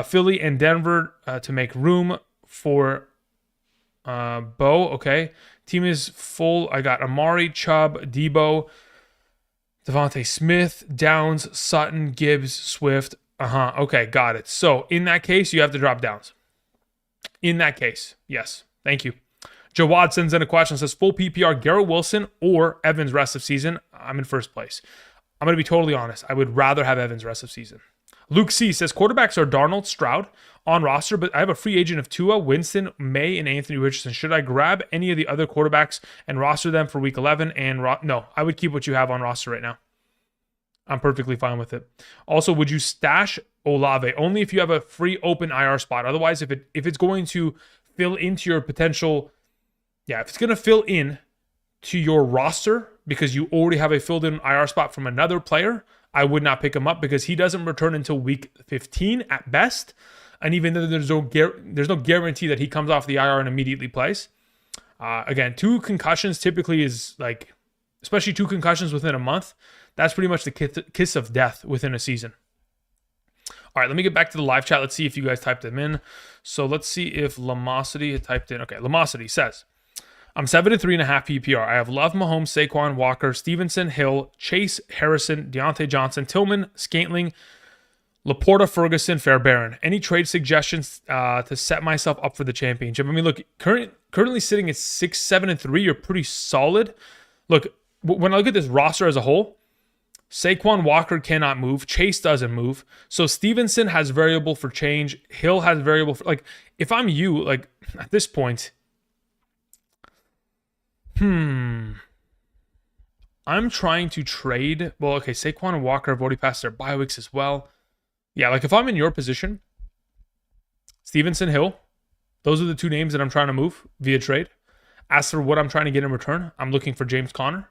Philly and Denver to make room for Bo. Okay. Team is full. I got Amari, Chubb, Debo, Devontae Smith, Downs, Sutton, Gibbs, Swift. Okay, got it. So in that case, you have to drop Downs. In that case, yes. Thank you. Jawad sends in a question, says full PPR, Garrett Wilson or Evans rest of season. I'm in first place. I'm going to be totally honest. I would rather have Evans rest of season. Luke C says quarterbacks are Darnold, Stroud on roster, but I have a free agent of Tua, Winston, May, and Anthony Richardson. Should I grab any of the other quarterbacks and roster them for week 11? No, I would keep what you have on roster right now. I'm perfectly fine with it. Also, would you stash Olave only if you have a free open IR spot? Otherwise, if it's going to fill into your potential, if it's going to fill in to your roster because you already have a filled in IR spot from another player, I would not pick him up because he doesn't return until week 15 at best. And even though there's no guarantee that he comes off the IR and immediately plays. Again, 2 concussions typically is like, especially 2 concussions within a month. That's pretty much the kiss of death within a season. All right, let me get back to the live chat. Let's see if you guys typed them in. So let's see if Lamosity had typed in. Okay, Lamosity says, I'm 7-3.5 PPR. I have Love, Mahomes, Saquon, Walker, Stevenson, Hill, Chase, Harrison, Deontay Johnson, Tillman, Scantling, Laporta, Ferguson, Fairbairn. Any trade suggestions to set myself up for the championship? I mean, look, currently sitting at 6-7-3. You're pretty solid. Look, when I look at this roster as a whole, Saquon, Walker cannot move. Chase doesn't move. So Stevenson has variable for change. Hill has variable for, like, if I'm you, like, at this point, I'm trying to trade. Well, okay, Saquon and Walker have already passed their bye weeks as well. Yeah, like if I'm in your position, Stevenson, Hill, those are the 2 names that I'm trying to move via trade. As for what I'm trying to get in return, I'm looking for James Conner.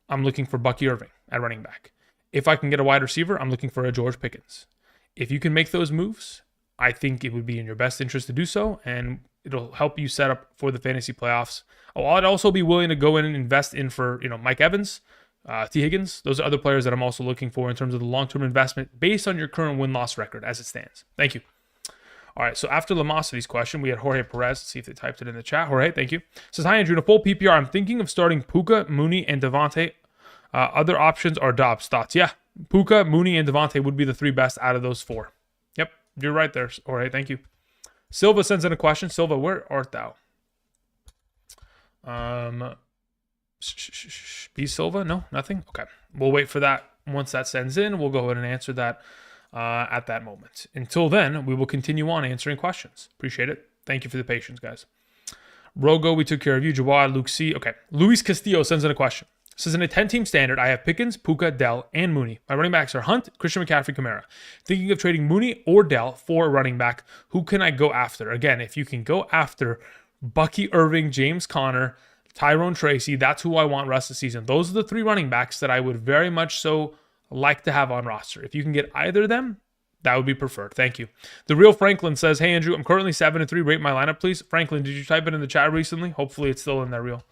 I'm looking for Bucky Irving at running back. If I can get a wide receiver, I'm looking for a George Pickens. If you can make those moves, I think it would be in your best interest to do so, and it'll help you set up for the fantasy playoffs. I'd also be willing to go in and invest in for, Mike Evans, T. Higgins. Those are other players that I'm also looking for in terms of the long-term investment based on your current win-loss record as it stands. Thank you. All right, so after Lamosity's question, we had Jorge Perez. Let's see if they typed it in the chat. Jorge, thank you. Says, hi, Andrew. In a full PPR, I'm thinking of starting Puka, Mooney, and Devontae. Other options are Dobbs. Thoughts? Yeah, Puka, Mooney, and Devontae would be the 3 best out of those 4. Yep, you're right there. Jorge, thank you. Silva sends in a question. Silva, where art thou? B. Silva? No, nothing? Okay. We'll wait for that. Once that sends in, we'll go ahead and answer that at that moment. Until then, we will continue on answering questions. Appreciate it. Thank you for the patience, guys. Rogo, we took care of you. Jawad, Luke C. Okay. Luis Castillo sends in a question. Says, in a 10-team standard, I have Pickens, Puka, Dell, and Mooney. My running backs are Hunt, Christian McCaffrey, Kamara. Thinking of trading Mooney or Dell for a running back. Who can I go after? Again, if you can go after Bucky Irving, James Conner, Tyrone Tracy, that's who I want rest of the season. Those are the 3 running backs that I would very much so like to have on roster. If you can get either of them, that would be preferred. Thank you. The Real Franklin says, hey, Andrew, I'm currently 7-3. Rate my lineup, please. Franklin, did you type it in the chat recently? Hopefully it's still in there, Real.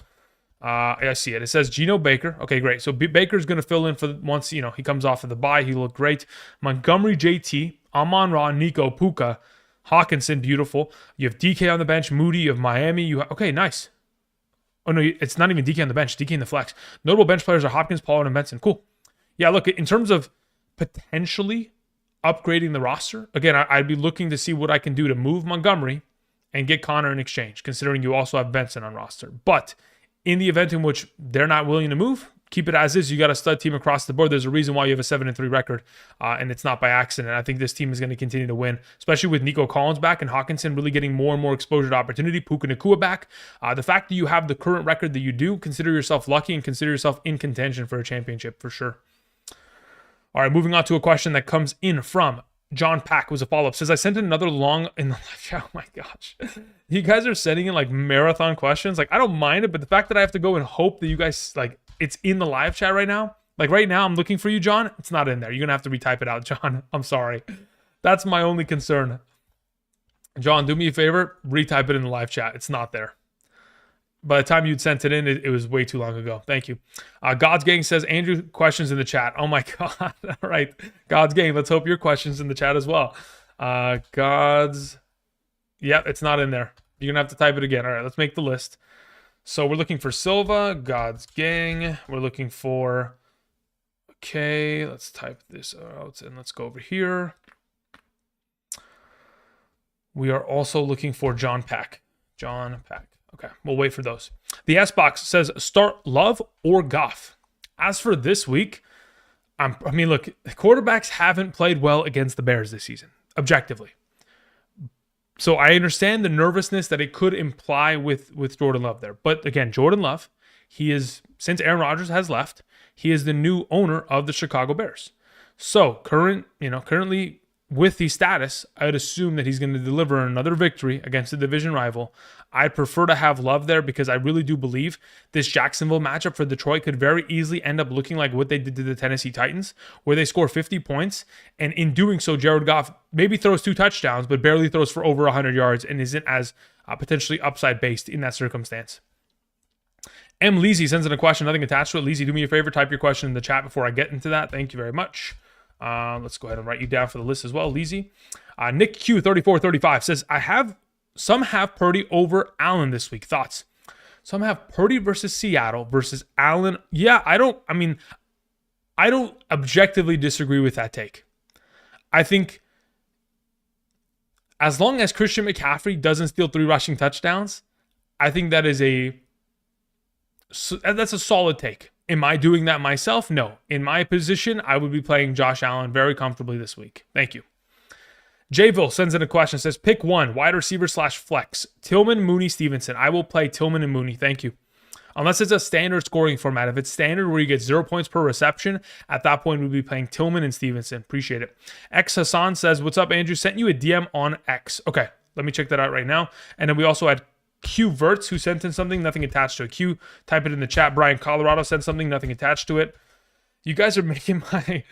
I see it. It says Geno Baker. Okay, great. So Baker's going to fill in for once, he comes off of the bye. He looked great. Montgomery, JT, Amon-Ra, Nico, Puka, Hawkinson, beautiful. You have DK on the bench, Moody, you have Miami. Okay, nice. Oh, no, it's not even DK on the bench, DK in the flex. Notable bench players are Hopkins, Pollard, and Benson. Cool. Yeah, look, in terms of potentially upgrading the roster, again, I'd be looking to see what I can do to move Montgomery and get Connor in exchange, considering you also have Benson on roster. But in the event in which they're not willing to move, keep it as is. You got a stud team across the board. There's a reason why you have a 7-3 record, and it's not by accident. I think this team is going to continue to win, especially with Nico Collins back and Hawkinson really getting more and more exposure to opportunity. Puka Nacua back. The fact that you have the current record that you do, consider yourself lucky and consider yourself in contention for a championship for sure. All right, moving on to a question that comes in from John Pack, was a follow-up. Says, I sent another long in the live chat. Oh my gosh. You guys are sending in like marathon questions. Like, I don't mind it, but the fact that I have to go and hope that you guys, like, it's in the live chat right now. Like right now, I'm looking for you, John. It's not in there. You're going to have to retype it out, John. I'm sorry. That's my only concern. John, do me a favor. Retype it in the live chat. It's not there. By the time you'd sent it in, it was way too long ago. Thank you. God's Gang says, Andrew, questions in the chat. Oh my God. All right. God's Gang, let's hope your questions in the chat as well. Yep, it's not in there. You're going to have to type it again. All right, let's make the list. So we're looking for Silva, God's Gang. We're looking for, okay, let's type this out and let's go over here. We are also looking for John Pack. John Pack. Okay, we'll wait for those. The S-Box says, start Love or Goff. As for this week, I mean, look, quarterbacks haven't played well against the Bears this season, objectively. So I understand the nervousness that it could imply with Jordan Love there. But again, Jordan Love, he is, since Aaron Rodgers has left, he is the new owner of the Chicago Bears. So currently with the status, I would assume that he's going to deliver another victory against a division rival. I'd prefer to have Love there because I really do believe this Jacksonville matchup for Detroit could very easily end up looking like what they did to the Tennessee Titans, where they score 50 points. And in doing so, Jared Goff maybe throws 2 touchdowns, but barely throws for over 100 yards and isn't as potentially upside based in that circumstance. M. Leezy sends in a question, nothing attached to it. Leezy, do me a favor, type your question in the chat before I get into that. Thank you very much. Let's go ahead and write you down for the list as well, Leezy. Nick Q3435 says, some have Purdy over Allen this week. Thoughts? Some have Purdy versus Seattle versus Allen. Yeah, I don't objectively disagree with that take. I think as long as Christian McCaffrey doesn't steal 3 rushing touchdowns, I think that's a solid take. Am I doing that myself? No. In my position, I would be playing Josh Allen very comfortably this week. Thank you. Jayville sends in a question, says, pick one, wide receiver / flex. Tillman, Mooney, Stevenson. I will play Tillman and Mooney. Thank you. Unless it's a standard scoring format. If it's standard where you get 0 points per reception, at that point, we'll be playing Tillman and Stevenson. Appreciate it. X Hassan says, what's up, Andrew? Sent you a DM on X. Okay, let me check that out right now. And then we also had Q Verts, who sent in something, nothing attached to it. Q, type it in the chat. Brian Colorado sent something, nothing attached to it. You guys are making my,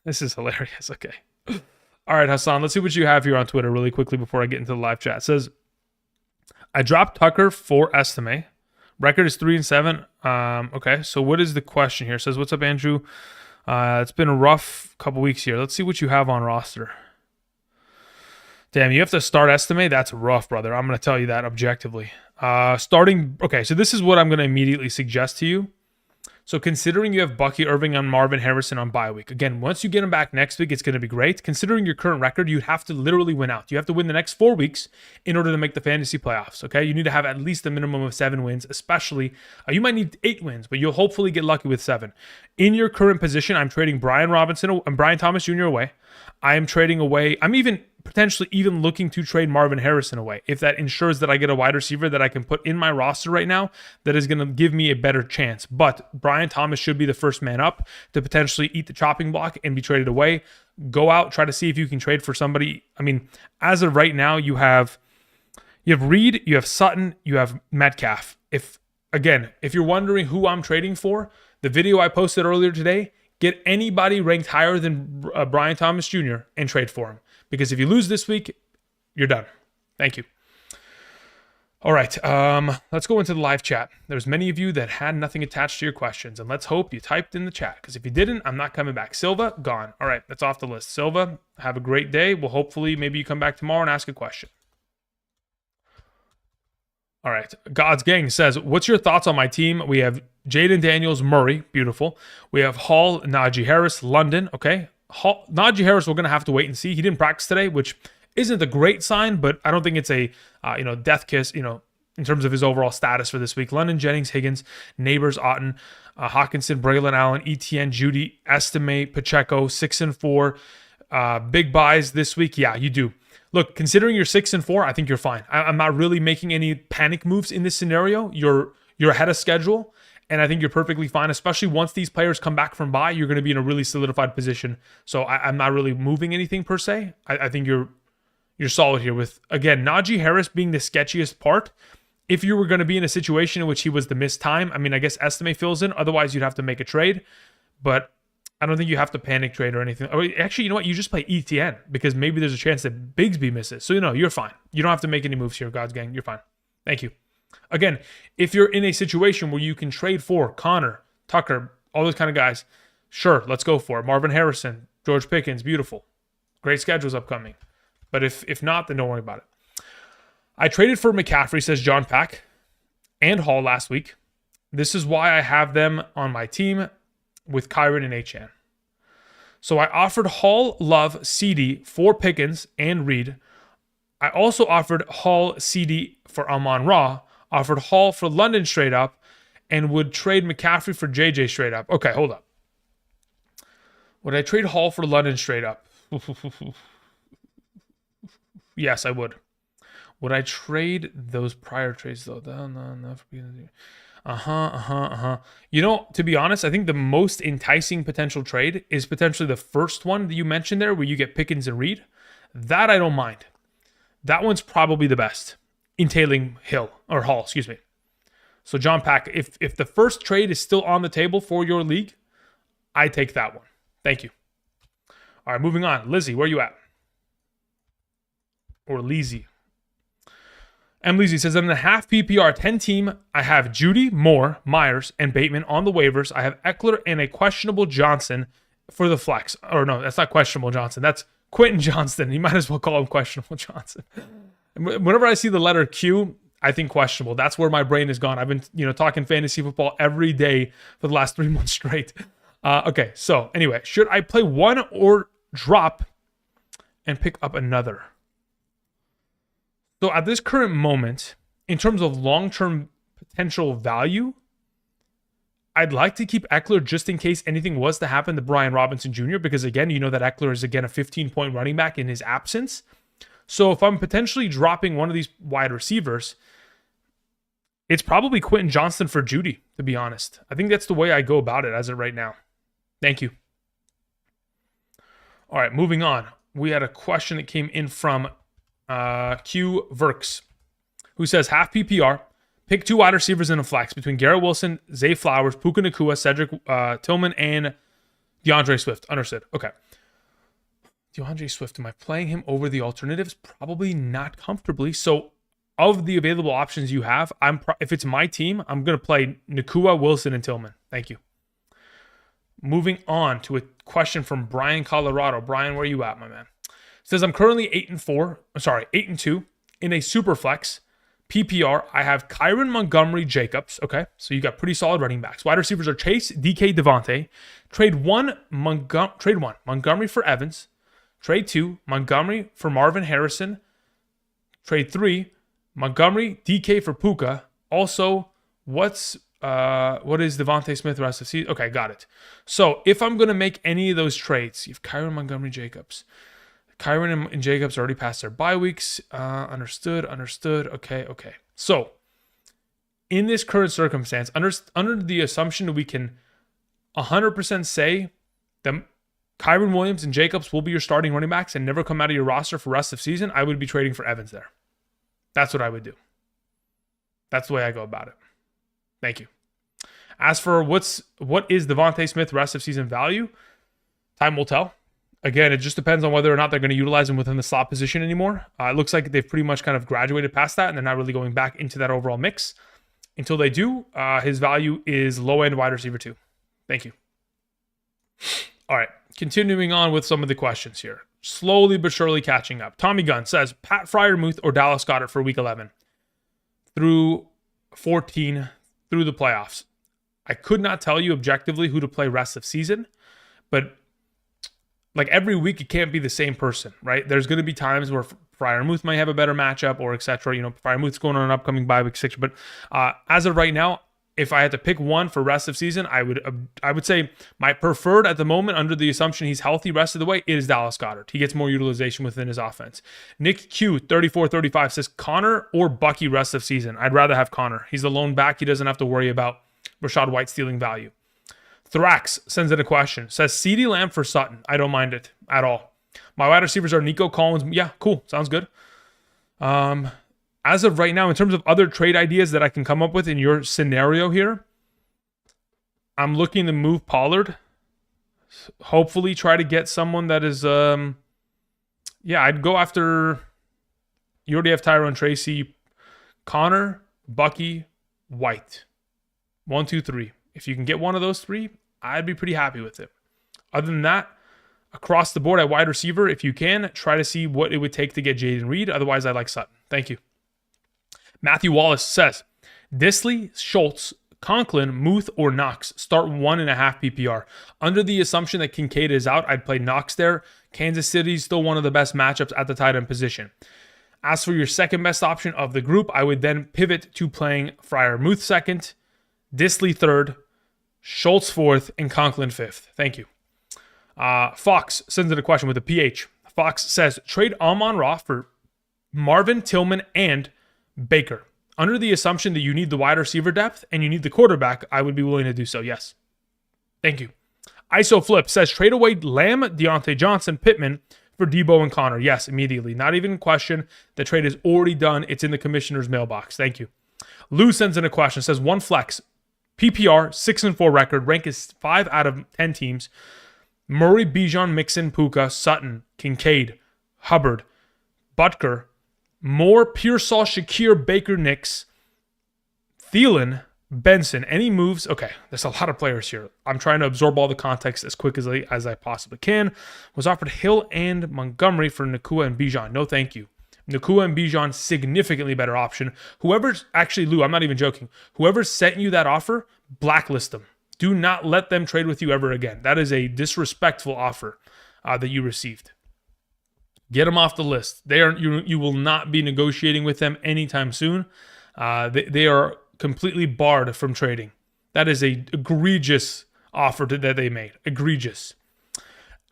this is hilarious. Okay. All right, Hassan, let's see what you have here on Twitter really quickly before I get into the live chat. It says, I dropped Tucker for Estime. Record is 3-7. Okay, so what is the question here? It says, what's up, Andrew? It's been a rough couple weeks here. Let's see what you have on roster. Damn, you have to start Estime? That's rough, brother. I'm going to tell you that objectively. Okay, so this is what I'm going to immediately suggest to you. So considering you have Bucky Irving and Marvin Harrison on bye week, again, once you get them back next week, it's going to be great. Considering your current record, you'd have to literally win out. You have to win the next 4 weeks in order to make the fantasy playoffs, okay? You need to have at least a minimum of 7 wins, especially, you might need 8 wins, but you'll hopefully get lucky with 7. In your current position, I'm trading Brian Robinson and Brian Thomas Jr. away. I am trading away, I'm potentially even looking to trade Marvin Harrison away if that ensures that I get a wide receiver that I can put in my roster right now that is going to give me a better chance. But Brian Thomas should be the first man up to potentially eat the chopping block and be traded away. Go out, try to see if you can trade for somebody. I mean, as of right now, you have You have Reed, you have Sutton, you have Metcalf. If you're wondering who I'm trading for, the video I posted earlier today, get anybody ranked higher than Brian Thomas Jr. and trade for him. Because if you lose this week, you're done. Thank you. All right, let's go into the live chat. There's many of you that had nothing attached to your questions, and let's hope you typed in the chat, because if you didn't, I'm not coming back. Silva, gone. All right, that's off the list. Silva, have a great day. Well, hopefully, maybe you come back tomorrow and ask a question. All right, God's Gang says, what's your thoughts on my team? We have Jaden Daniels, Murray, beautiful. We have Hall, Najee Harris, London, okay. Najee Harris, we're going to have to wait and see. He didn't practice today, which isn't a great sign, but I don't think it's a death kiss, in terms of his overall status for this week. London, Jennings, Higgins, Neighbors, Otten, Hawkinson, Braylon Allen, ETN, Judy, Estimate, Pacheco, 6-4. Big buys this week. Yeah, you do. Look, considering you're 6-4, I think you're fine. I'm not really making any panic moves in this scenario. You're ahead of schedule, and I think you're perfectly fine, especially once these players come back from bye. You're going to be in a really solidified position. So I'm not really moving anything per se. I think you're solid here with, again, Najee Harris being the sketchiest part. If you were going to be in a situation in which he was the missed time, I mean, I guess Estimate fills in. Otherwise, you'd have to make a trade. But I don't think you have to panic trade or anything. Actually, you know what? You just play ETN because maybe there's a chance that Bigsby misses. So, you're fine. You don't have to make any moves here, God's Gang. You're fine. Thank you. Again, if you're in a situation where you can trade for Connor, Tucker, all those kind of guys, sure, let's go for it. Marvin Harrison, George Pickens, beautiful. Great schedules upcoming. But if not, then don't worry about it. I traded for McCaffrey, says John Pack, and Hall last week. This is why I have them on my team with Kyron and Achane. So I offered Hall, Love, CD for Pickens and Reed. I also offered Hall, CD for Amon-Ra, offered Hall for London straight up, and would trade McCaffrey for JJ straight up. Okay, hold up. Would I trade Hall for London straight up? Yes, I would. Would I trade those prior trades though? No. To be honest, I think the most enticing potential trade is potentially the first one that you mentioned there, where you get Pickens and Reed. That I don't mind. That one's probably the best, entailing Hall, excuse me. So John Pack, if the first trade is still on the table for your league, I take that one. Thank you. All right, moving on. Lizzie, where are you at? Or Lizzie. M. Lizzie says, I'm in a half PPR 10 team. I have Judy, Moore, Myers, and Bateman on the waivers. I have Eckler and a questionable Johnson for the flex. Or no, that's not questionable Johnson. That's Quentin Johnston. You might as well call him questionable Johnson. Whenever I see the letter Q, I think questionable. That's where my brain has gone. I've been, talking fantasy football every day for the last 3 months straight. Okay, so anyway, should I play one or drop and pick up another? So at this current moment, in terms of long-term potential value, I'd like to keep Eckler just in case anything was to happen to Brian Robinson Jr. Because again, that Eckler is again a 15-point running back in his absence. So if I'm potentially dropping one of these wide receivers, it's probably Quentin Johnston for Judy, to be honest. I think that's the way I go about it as of right now. Thank you. All right, moving on. We had a question that came in from Q Verks, who says, half PPR, pick 2 wide receivers in a flex between Garrett Wilson, Zay Flowers, Puka Nacua, Cedric Tillman, and DeAndre Swift. Understood. Okay. DeAndre Swift, am I playing him over the alternatives? Probably not comfortably. So of the available options you have, if it's my team, I'm going to play Nacua, Wilson, and Tillman. Thank you. Moving on to a question from Brian Colorado. Brian, where are you at, my man? Says, I'm currently 8-2 in a super flex PPR. I have Kyron, Montgomery, Jacobs. Okay, so you got pretty solid running backs. Wide receivers are Chase, DK, Devontae. Trade 1, Montgomery for Evans. Trade 2, Montgomery for Marvin Harrison. Trade 3, Montgomery, DK for Puka. Also, what is Devontae Smith rest of the season? Okay, got it. So if I'm going to make any of those trades, you have Kyron, Montgomery, Jacobs. Kyron and Jacobs already passed their bye weeks. Understood. Okay. So, in this current circumstance, under the assumption that we can 100% say that Kyron Williams and Jacobs will be your starting running backs and never come out of your roster for rest of season, I would be trading for Evans there. That's what I would do. That's the way I go about it. Thank you. As for what is Devontae Smith rest of season value, time will tell. Again, it just depends on whether or not they're going to utilize him within the slot position anymore. It looks like they've pretty much kind of graduated past that, and they're not really going back into that overall mix. Until they do, his value is low-end wide receiver 2. Thank you. All right, continuing on with some of the questions here. Slowly but surely catching up. Tommy Gunn says, Pat Freiermuth or Dallas Goedert for Week 11 through 14 through the playoffs. I could not tell you objectively who to play rest of season, but like every week, it can't be the same person, right? There's going to be times where Freiermuth might have a better matchup or etc. You know, Freiermuth's going on an upcoming bye week 6. But as of right now, if I had to pick one for rest of season, I would say my preferred at the moment, under the assumption he's healthy rest of the way, is Dallas Goedert. He gets more utilization within his offense. Nick Q, 3435, says Connor or Bucky rest of season. I'd rather have Connor. He's the lone back. He doesn't have to worry about Rachaad White stealing value. Thrax sends in a question. Says CeeDee Lamb for Sutton. I don't mind it at all. My wide receivers are Nico Collins. Yeah, cool. Sounds good. As of right now, in terms of other trade ideas that I can come up with in your scenario here, I'm looking to move Pollard. Hopefully try to get someone that is, I'd go after, you already have Tyrone Tracy, Connor, Bucky, White. 1, 2, 3. If you can get one of those 3, I'd be pretty happy with it. Other than that, across the board at wide receiver, if you can, try to see what it would take to get Jaden Reed. Otherwise, I like Sutton. Thank you. Matthew Wallace says, Disley, Schultz, Conklin, Muth, or Knox start 1.5 PPR. Under the assumption that Kincaid is out, I'd play Knox there. Kansas City's still one of the best matchups at the tight end position. As for your second best option of the group, I would then pivot to playing Freiermuth second, Disley third, Schultz fourth, and Conklin fifth. Thank you. Fox sends in a question with a PH. Fox says, trade Amon-Ra for Marvin, Tillman, and Baker. Under the assumption that you need the wide receiver depth and you need the quarterback, I would be willing to do so, yes. Thank you. ISO Flip says, trade away Lamb, Deontay Johnson, Pittman for Debo and Connor. Yes, immediately. Not even a question. The trade is already done. It's in the commissioner's mailbox. Thank you. Lou sends in a question. Says, one flex. PPR, 6-4 record. Rank is 5 out of 10 teams. Murray, Bijan, Mixon, Puka, Sutton, Kincaid, Hubbard, Butker, Moore, Pearsall, Shakir, Baker, Nix, Thielen, Benson. Any moves? Okay, there's a lot of players here. I'm trying to absorb all the context as quick as I possibly can. Was offered Hill and Montgomery for Nakua and Bijan. No, thank you. Nakua and Bijan, significantly better option. Whoever's, actually, Lou, I'm not even joking. Whoever sent you that offer, blacklist them. Do not let them trade with you ever again. That is a disrespectful offer that you received. Get them off the list. You will not be negotiating with them anytime soon. They are completely barred from trading. That is a egregious offer that they made. Egregious.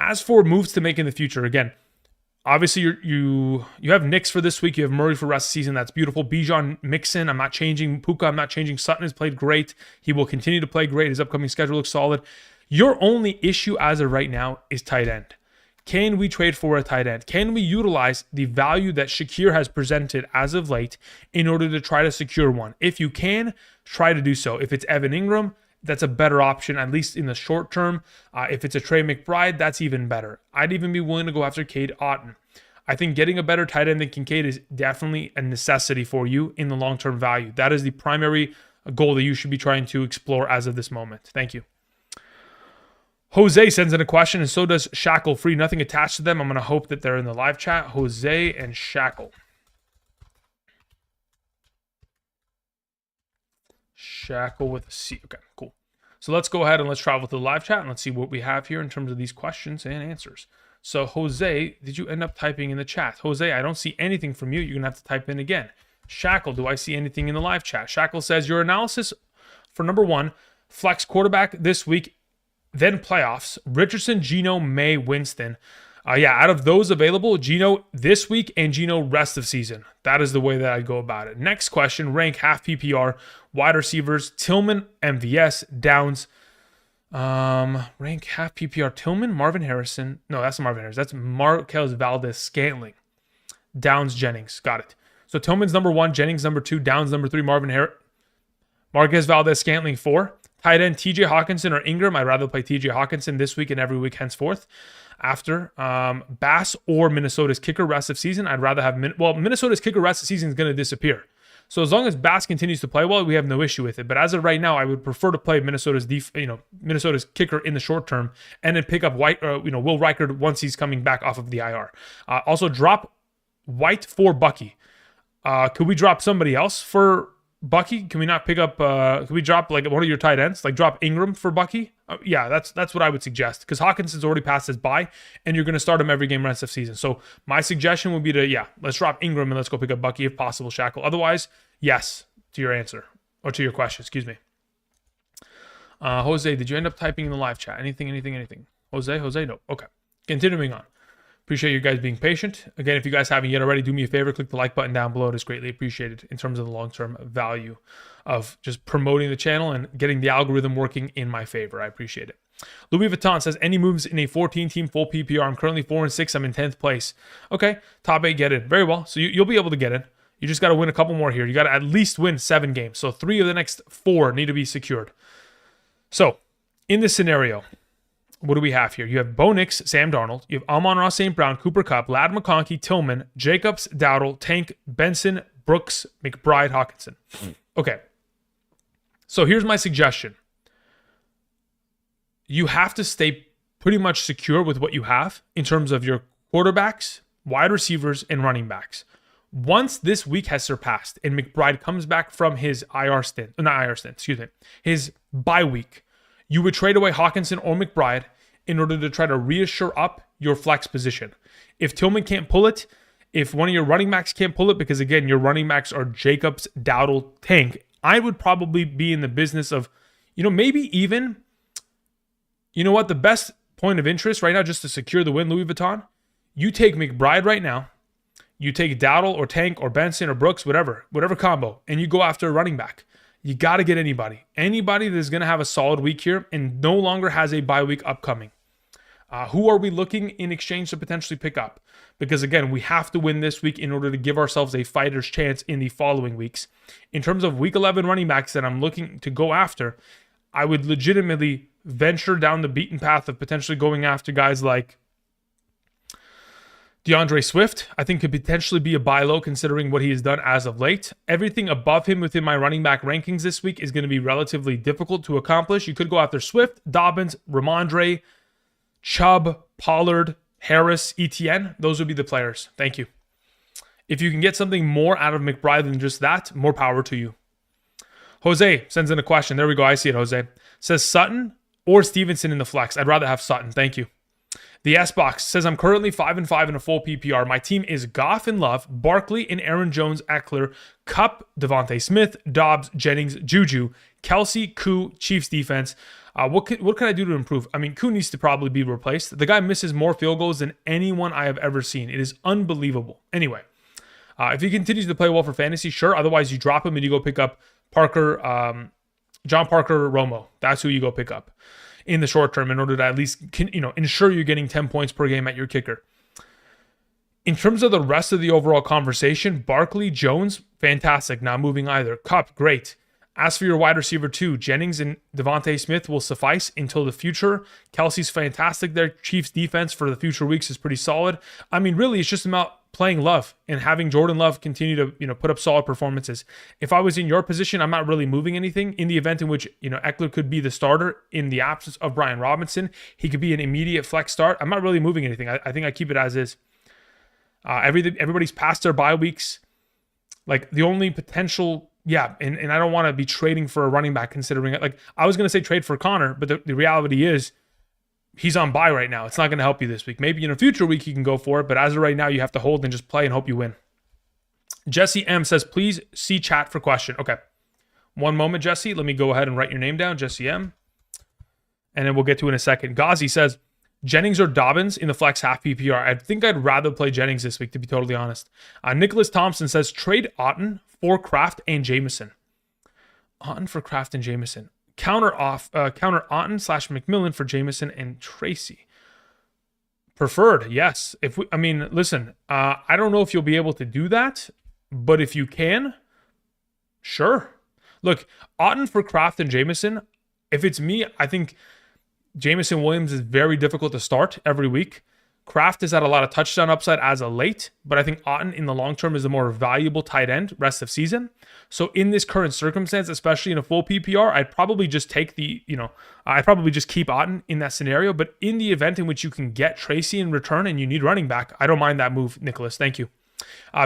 As for moves to make in the future, again, obviously you have Knicks for this week. You have Murray for the rest of the season. That's beautiful. Bijan, Mixon, I'm not changing. Puka, I'm not changing. Sutton has played great. He will continue to play great. His upcoming schedule looks solid. Your only issue as of right now is tight end. Can we trade for a tight end? Can we utilize the value that Shakir has presented as of late in order to try to secure one? If you can, try to do so. If it's Evan Ingram, that's a better option, at least in the short term. If it's a Trey McBride, that's even better. I'd even be willing to go after Cade Otton. I think getting a better tight end than Kincaid is definitely a necessity for you in the long-term value. That is the primary goal that you should be trying to explore as of this moment. Thank you. Jose sends in a question, and so does Shackle Free. Nothing attached to them. I'm going to hope that they're in the live chat. Jose and Shackle. Shackle with a C. Okay, cool. So let's go ahead and let's travel to the live chat and let's see what we have here in terms of these questions and answers. So Jose, did you end up typing in the chat? Jose, I don't see anything from you. You're going to have to type in again. Shackle, do I see anything in the live chat? Shackle says, your analysis for number 1, flex quarterback this week, then playoffs, Richardson, Geno, May, Winston. Out of those available, Geno this week and Geno rest of season. That is the way that I go about it. Next question, rank half PPR, wide receivers, Tillman, MVS, Downs. Rank half PPR, Tillman, Marvin Harrison. No, that's not Marvin Harrison. That's Marquez Valdez Scantling. Downs, Jennings. Got it. So Tillman's number 1, Jennings number 2, Downs number 3, Marquez Valdez-Scantling 4. Tight end TJ Hawkinson or Ingram. I'd rather play TJ Hawkinson this week and every week henceforth. After Bass or Minnesota's kicker rest of season, I'd rather have Minnesota's kicker rest of season is going to disappear. So as long as Bass continues to play well, we have no issue with it. But as of right now, I would prefer to play Minnesota's kicker in the short term, and then pick up Will Reichard once he's coming back off of the IR. Also drop White for Bucky. Could we drop somebody else for Bucky? Can we not pick up? Could we drop like one of your tight ends? Like drop Ingram for Bucky? Yeah, that's what I would suggest, because Hawkinson's already passed his bye, and you're going to start him every game rest of season. So my suggestion would be to let's drop Ingram and let's go pick up Bucky if possible. Shackle. Otherwise, yes to your answer or to your question. Excuse me. Jose, did you end up typing in the live chat? Anything? Jose, no. Okay. Continuing on. Appreciate you guys being patient. Again, if you guys haven't yet already, do me a favor, click the like button down below. It is greatly appreciated in terms of the long-term value of just promoting the channel and getting the algorithm working in my favor. I appreciate it. Louis Vuitton says, any moves in a 14-team full PPR? I'm currently 4-6. I'm in 10th place. Okay, top 8, get in. Very well. So you'll be able to get in. You just got to win a couple more here. You got to at least win 7 games. So 3 of the next 4 need to be secured. So in this scenario, what do we have here? You have Bo Nix, Sam Darnold. You have Amon-Ra St. Brown, Cooper Kupp, Ladd McConkey, Tillman, Jacobs, Dowdle, Tank, Benson, Brooks, McBride, Hawkinson. Okay. So here's my suggestion. You have to stay pretty much secure with what you have in terms of your quarterbacks, wide receivers, and running backs. Once this week has surpassed and McBride comes back from his his bye week, you would trade away Hawkinson or McBride in order to try to reassure up your flex position. If Tillman can't pull it, if one of your running backs can't pull it, because again, your running backs are Jacobs, Dowdle, Tank, I would probably be in the business of, maybe even, the best point of interest right now just to secure the win, Louis Vuitton, you take McBride right now, you take Dowdle or Tank or Benson or Brooks, whatever combo, and you go after a running back. You got to get anybody that is going to have a solid week here and no longer has a bye week upcoming. Who are we looking in exchange to potentially pick up? Because again, we have to win this week in order to give ourselves a fighter's chance in the following weeks. In terms of week 11 running backs that I'm looking to go after, I would legitimately venture down the beaten path of potentially going after guys like DeAndre Swift. I think could potentially be a buy low considering what he has done as of late. Everything above him within my running back rankings this week is going to be relatively difficult to accomplish. You could go after Swift, Dobbins, Ramondre, Chubb, Pollard, Harris, Etienne. Those would be the players. Thank you. If you can get something more out of McBride than just that, more power to you. Jose sends in a question. There we go. I see it, Jose. Says Sutton or Stevenson in the flex. I'd rather have Sutton. Thank you. The S-Box says, I'm currently 5-5 in a full PPR. My team is Goff and Love, Barkley and Aaron Jones, Eckler, Kupp, Devontae Smith, Dobbs, Jennings, Juju, Kelsey, Koo, Chiefs defense. What can I do to improve? I mean, Koo needs to probably be replaced. The guy misses more field goals than anyone I have ever seen. It is unbelievable. Anyway, if he continues to play well for fantasy, sure. Otherwise, you drop him and you go pick up John Parker Romo. That's who you go pick up in the short term in order to at least ensure you're getting 10 points per game at your kicker. In terms of the rest of the overall conversation, Barkley, Jones, fantastic, not moving either. Kupp, great. As for your wide receiver 2, Jennings and Devontae Smith will suffice until the future. Kelsey's fantastic there. Chiefs defense for the future weeks is pretty solid. I mean, really, it's just about playing Love and having Jordan Love continue to put up solid performances. If I was in your position, I'm not really moving anything. In the event in which Eckler could be the starter in the absence of Brian Robinson, he could be an immediate flex start. I'm not really moving anything. I think I keep it as is. Everybody's past their bye weeks. Like the only potential, and I don't want to be trading for a running back considering it. Like I was going to say trade for Connor, but the reality is he's on bye right now. It's not going to help you this week. Maybe in a future week you can go for it, but as of right now, you have to hold and just play and hope you win. Jesse M says, please see chat for question. Okay. One moment, Jesse. Let me go ahead and write your name down, Jesse M. And then we'll get to it in a second. Ghazi says, Jennings or Dobbins in the flex half PPR. I think I'd rather play Jennings this week, to be totally honest. Nicholas Thompson says, trade Otten for Kraft and Jameson. Otten for Kraft and Jameson. Counter Otten / McMillan for Jameson and Tracy. Preferred, yes. Listen, I don't know if you'll be able to do that But if you can, sure. Look, Otton for Kraft and Jameson. If it's me, I think Jameson Williams is very difficult to start every week. Kraft has had a lot of touchdown upside as of late, but I think Otton in the long term is a more valuable tight end rest of season. So in this current circumstance, especially in a full PPR, I'd probably just take I'd probably just keep Otton in that scenario. But in the event in which you can get Tracy in return and you need running back, I don't mind that move, Nicholas. Thank you.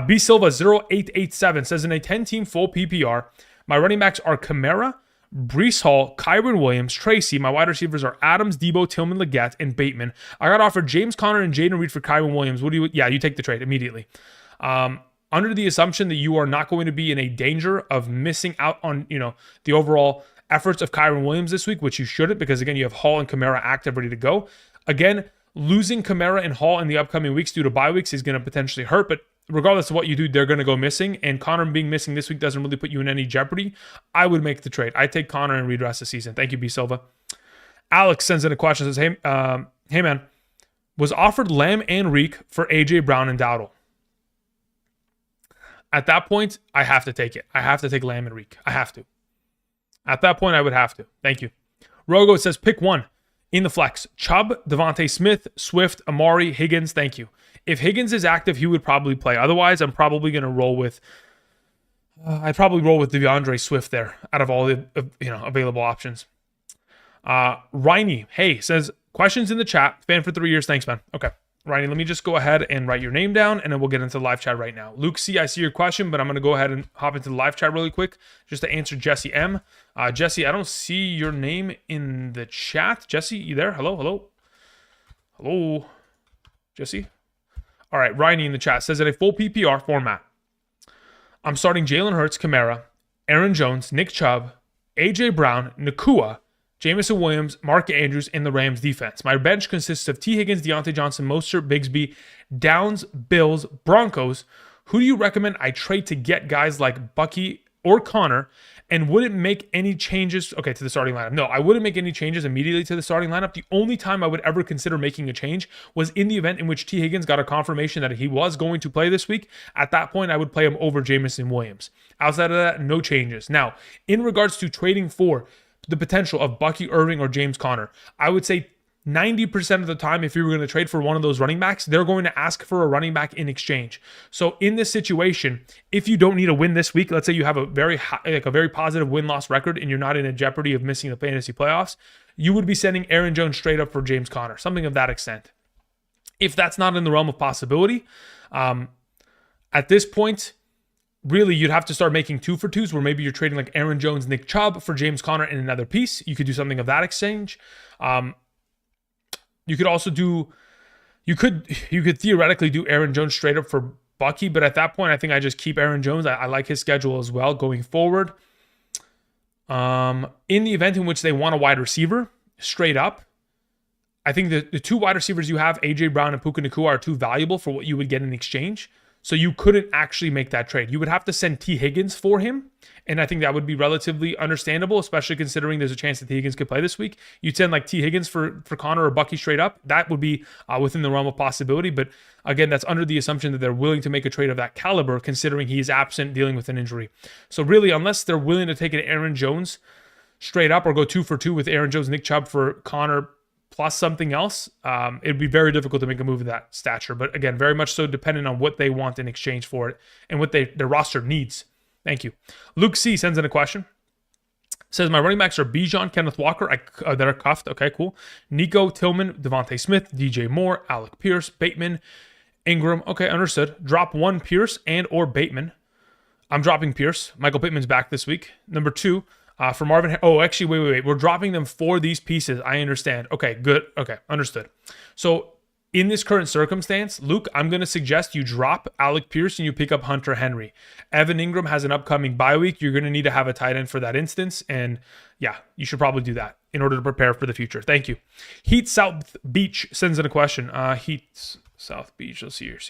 B Silva 0887 says in a 10-team full PPR, my running backs are Kamara, Brees Hall, Kyron Williams, Tracy. My wide receivers are Adams, Debo, Tillman, Leggett, and Bateman. I got offered James Conner and Jaden Reed for Kyron Williams. You take the trade immediately. Under the assumption that you are not going to be in a danger of missing out on, the overall efforts of Kyron Williams this week, which you shouldn't, because again, you have Hall and Kamara active, ready to go. Again, losing Kamara and Hall in the upcoming weeks due to bye weeks is going to potentially hurt, but regardless of what you do, they're going to go missing, and Connor being missing this week doesn't really put you in any jeopardy. I would make the trade. I take Connor and Reed rest of the season. Thank you, B Silva. Alex sends in a question, says, hey man, was offered Lamb and Reek for AJ Brown and Dowdle. At that point, I have to take it. I have to take Lamb and Reek. I have to. At that point, I would have to. Thank you. Rogo says, pick one in the flex. Chubb, Devontae Smith, Swift, Amari, Higgins. Thank you. If Higgins is active, he would probably play. Otherwise, I'm probably going to roll with I'd probably roll with DeAndre Swift there out of all the available options. Riney, hey, says, questions in the chat. Fan for 3 years. Thanks, man. Okay. Riney, let me just go ahead and write your name down, and then we'll get into the live chat right now. Luke C., I see your question, but I'm going to go ahead and hop into the live chat really quick just to answer Jesse M. Jesse, I don't see your name in the chat. Jesse, you there? Hello? Jesse? All right, Riney in the chat says, in a full PPR format, I'm starting Jalen Hurts, Kamara, Aaron Jones, Nick Chubb, A.J. Brown, Nakua, Jameson Williams, Mark Andrews, and the Rams defense. My bench consists of T. Higgins, Deontay Johnson, Mostert, Bigsby, Downs, Bills, Broncos. Who do you recommend I trade to get guys like Bucky or Connor? And would it make any changes? Okay, to the starting lineup. No, I wouldn't make any changes immediately to the starting lineup. The only time I would ever consider making a change was in the event in which T. Higgins got a confirmation that he was going to play this week. At that point, I would play him over Jameson Williams. Outside of that, no changes. Now, in regards to trading for the potential of Bucky Irving or James Conner, I would say 90% of the time, if you were going to trade for one of those running backs, they're going to ask for a running back in exchange. So in this situation, if you don't need a win this week, let's say you have a very positive win-loss record and you're not in a jeopardy of missing the fantasy playoffs, you would be sending Aaron Jones straight up for James Conner, something of that extent. If that's not in the realm of possibility, at this point, really, you'd have to start making 2-for-2s where maybe you're trading like Aaron Jones, Nick Chubb for James Conner in another piece. You could do something of that exchange. You could also do, you could theoretically do Aaron Jones straight up for Bucky, but at that point, I think I just keep Aaron Jones. I like his schedule as well going forward. In the event in which they want a wide receiver straight up, I think the two wide receivers you have, A.J. Brown and Puka Nacua, are too valuable for what you would get in exchange. So you couldn't actually make that trade. You would have to send T. Higgins for him. And I think that would be relatively understandable, especially considering there's a chance that T. Higgins could play this week. You'd send like T. Higgins for Connor or Bucky straight up. That would be within the realm of possibility. But again, that's under the assumption that they're willing to make a trade of that caliber, considering he is absent dealing with an injury. So really, unless they're willing to take an Aaron Jones straight up or go 2-for-2 with Aaron Jones, Nick Chubb for Connor plus something else, it'd be very difficult to make a move of that stature. But again, very much so dependent on what they want in exchange for it and what their roster needs. Thank you. Luke C. sends in a question. Says, my running backs are Bijan, Kenneth Walker, that are cuffed. Okay, cool. Nico, Tillman, Devontae Smith, DJ Moore, Alec Pierce, Bateman, Ingram. Okay, understood. Drop one Pierce and or Bateman. I'm dropping Pierce. Michael Pittman's back this week. Number 2, for Marvin. Oh, actually, wait. We're dropping them for these pieces. I understand. Okay, good. Okay, understood. So in this current circumstance, Luke, I'm going to suggest you drop Alec Pierce and you pick up Hunter Henry. Evan Ingram has an upcoming bye week. You're going to need to have a tight end for that instance. And yeah, you should probably do that in order to prepare for the future. Thank you. Heat South Beach sends in a question. Heat South Beach. Let's see here.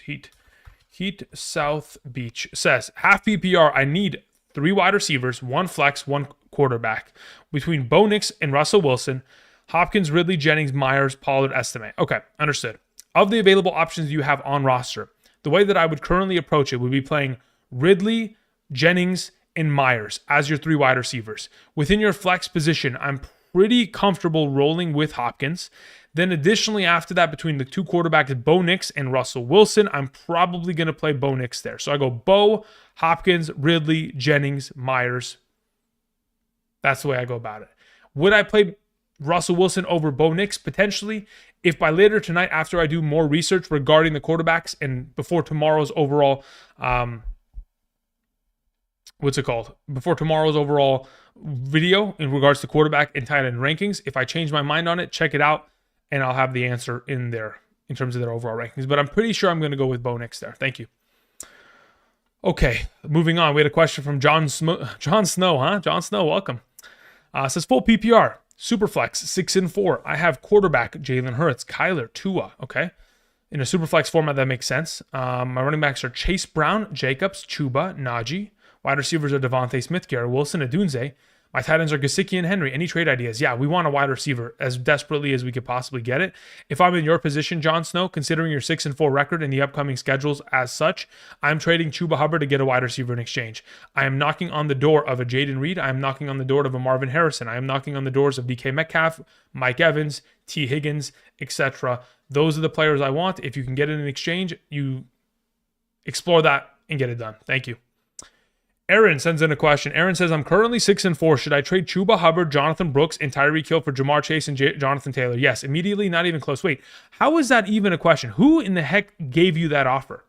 Heat South Beach says, half PPR, I need 3 wide receivers, 1 flex, 1 quarterback. Between Bo Nix and Russell Wilson, Hopkins, Ridley, Jennings, Myers, Pollard, estimate. Okay, understood. Of the available options you have on roster, the way that I would currently approach it would be playing Ridley, Jennings, and Myers as your 3 wide receivers. Within your flex position, I'm pretty comfortable rolling with Hopkins. Then additionally, after that, between the 2 quarterbacks, Bo Nix and Russell Wilson, I'm probably going to play Bo Nix there. So I go Bo, Hopkins, Ridley, Jennings, Myers. That's the way I go about it. Would I play Russell Wilson over Bo Nix? Potentially. If by later tonight, after I do more research regarding the quarterbacks and before tomorrow's overall, before tomorrow's overall video in regards to quarterback and tight end rankings, if I change my mind on it, check it out, and I'll have the answer in there in terms of their overall rankings. But I'm pretty sure I'm going to go with Bo Nix there. Thank you. Okay, moving on. We had a question from John Snow, huh? John Snow, welcome. Says full PPR, Superflex, 6-4. I have quarterback Jalen Hurts, Kyler, Tua. Okay. In a Superflex format, that makes sense. My running backs are Chase Brown, Jacobs, Chuba, Najee. Wide receivers are Devontae Smith, Garrett Wilson, Adunze. My tight ends are Gesicki and Henry. Any trade ideas? Yeah, we want a wide receiver as desperately as we could possibly get it. If I'm in your position, Jon Snow, considering your 6-4 record and the upcoming schedules as such, I'm trading Chuba Hubbard to get a wide receiver in exchange. I am knocking on the door of a Jaden Reed. I am knocking on the door of a Marvin Harrison. I am knocking on the doors of DK Metcalf, Mike Evans, T. Higgins, etc. Those are the players I want. If you can get it in exchange, you explore that and get it done. Thank you. Aaron sends in a question. Aaron says, I'm currently 6-4. Should I trade Chuba Hubbard, Jonathan Brooks, and Tyreek Hill for Jamar Chase and Jonathan Taylor? Yes, immediately, not even close. Wait, how is that even a question? Who in the heck gave you that offer?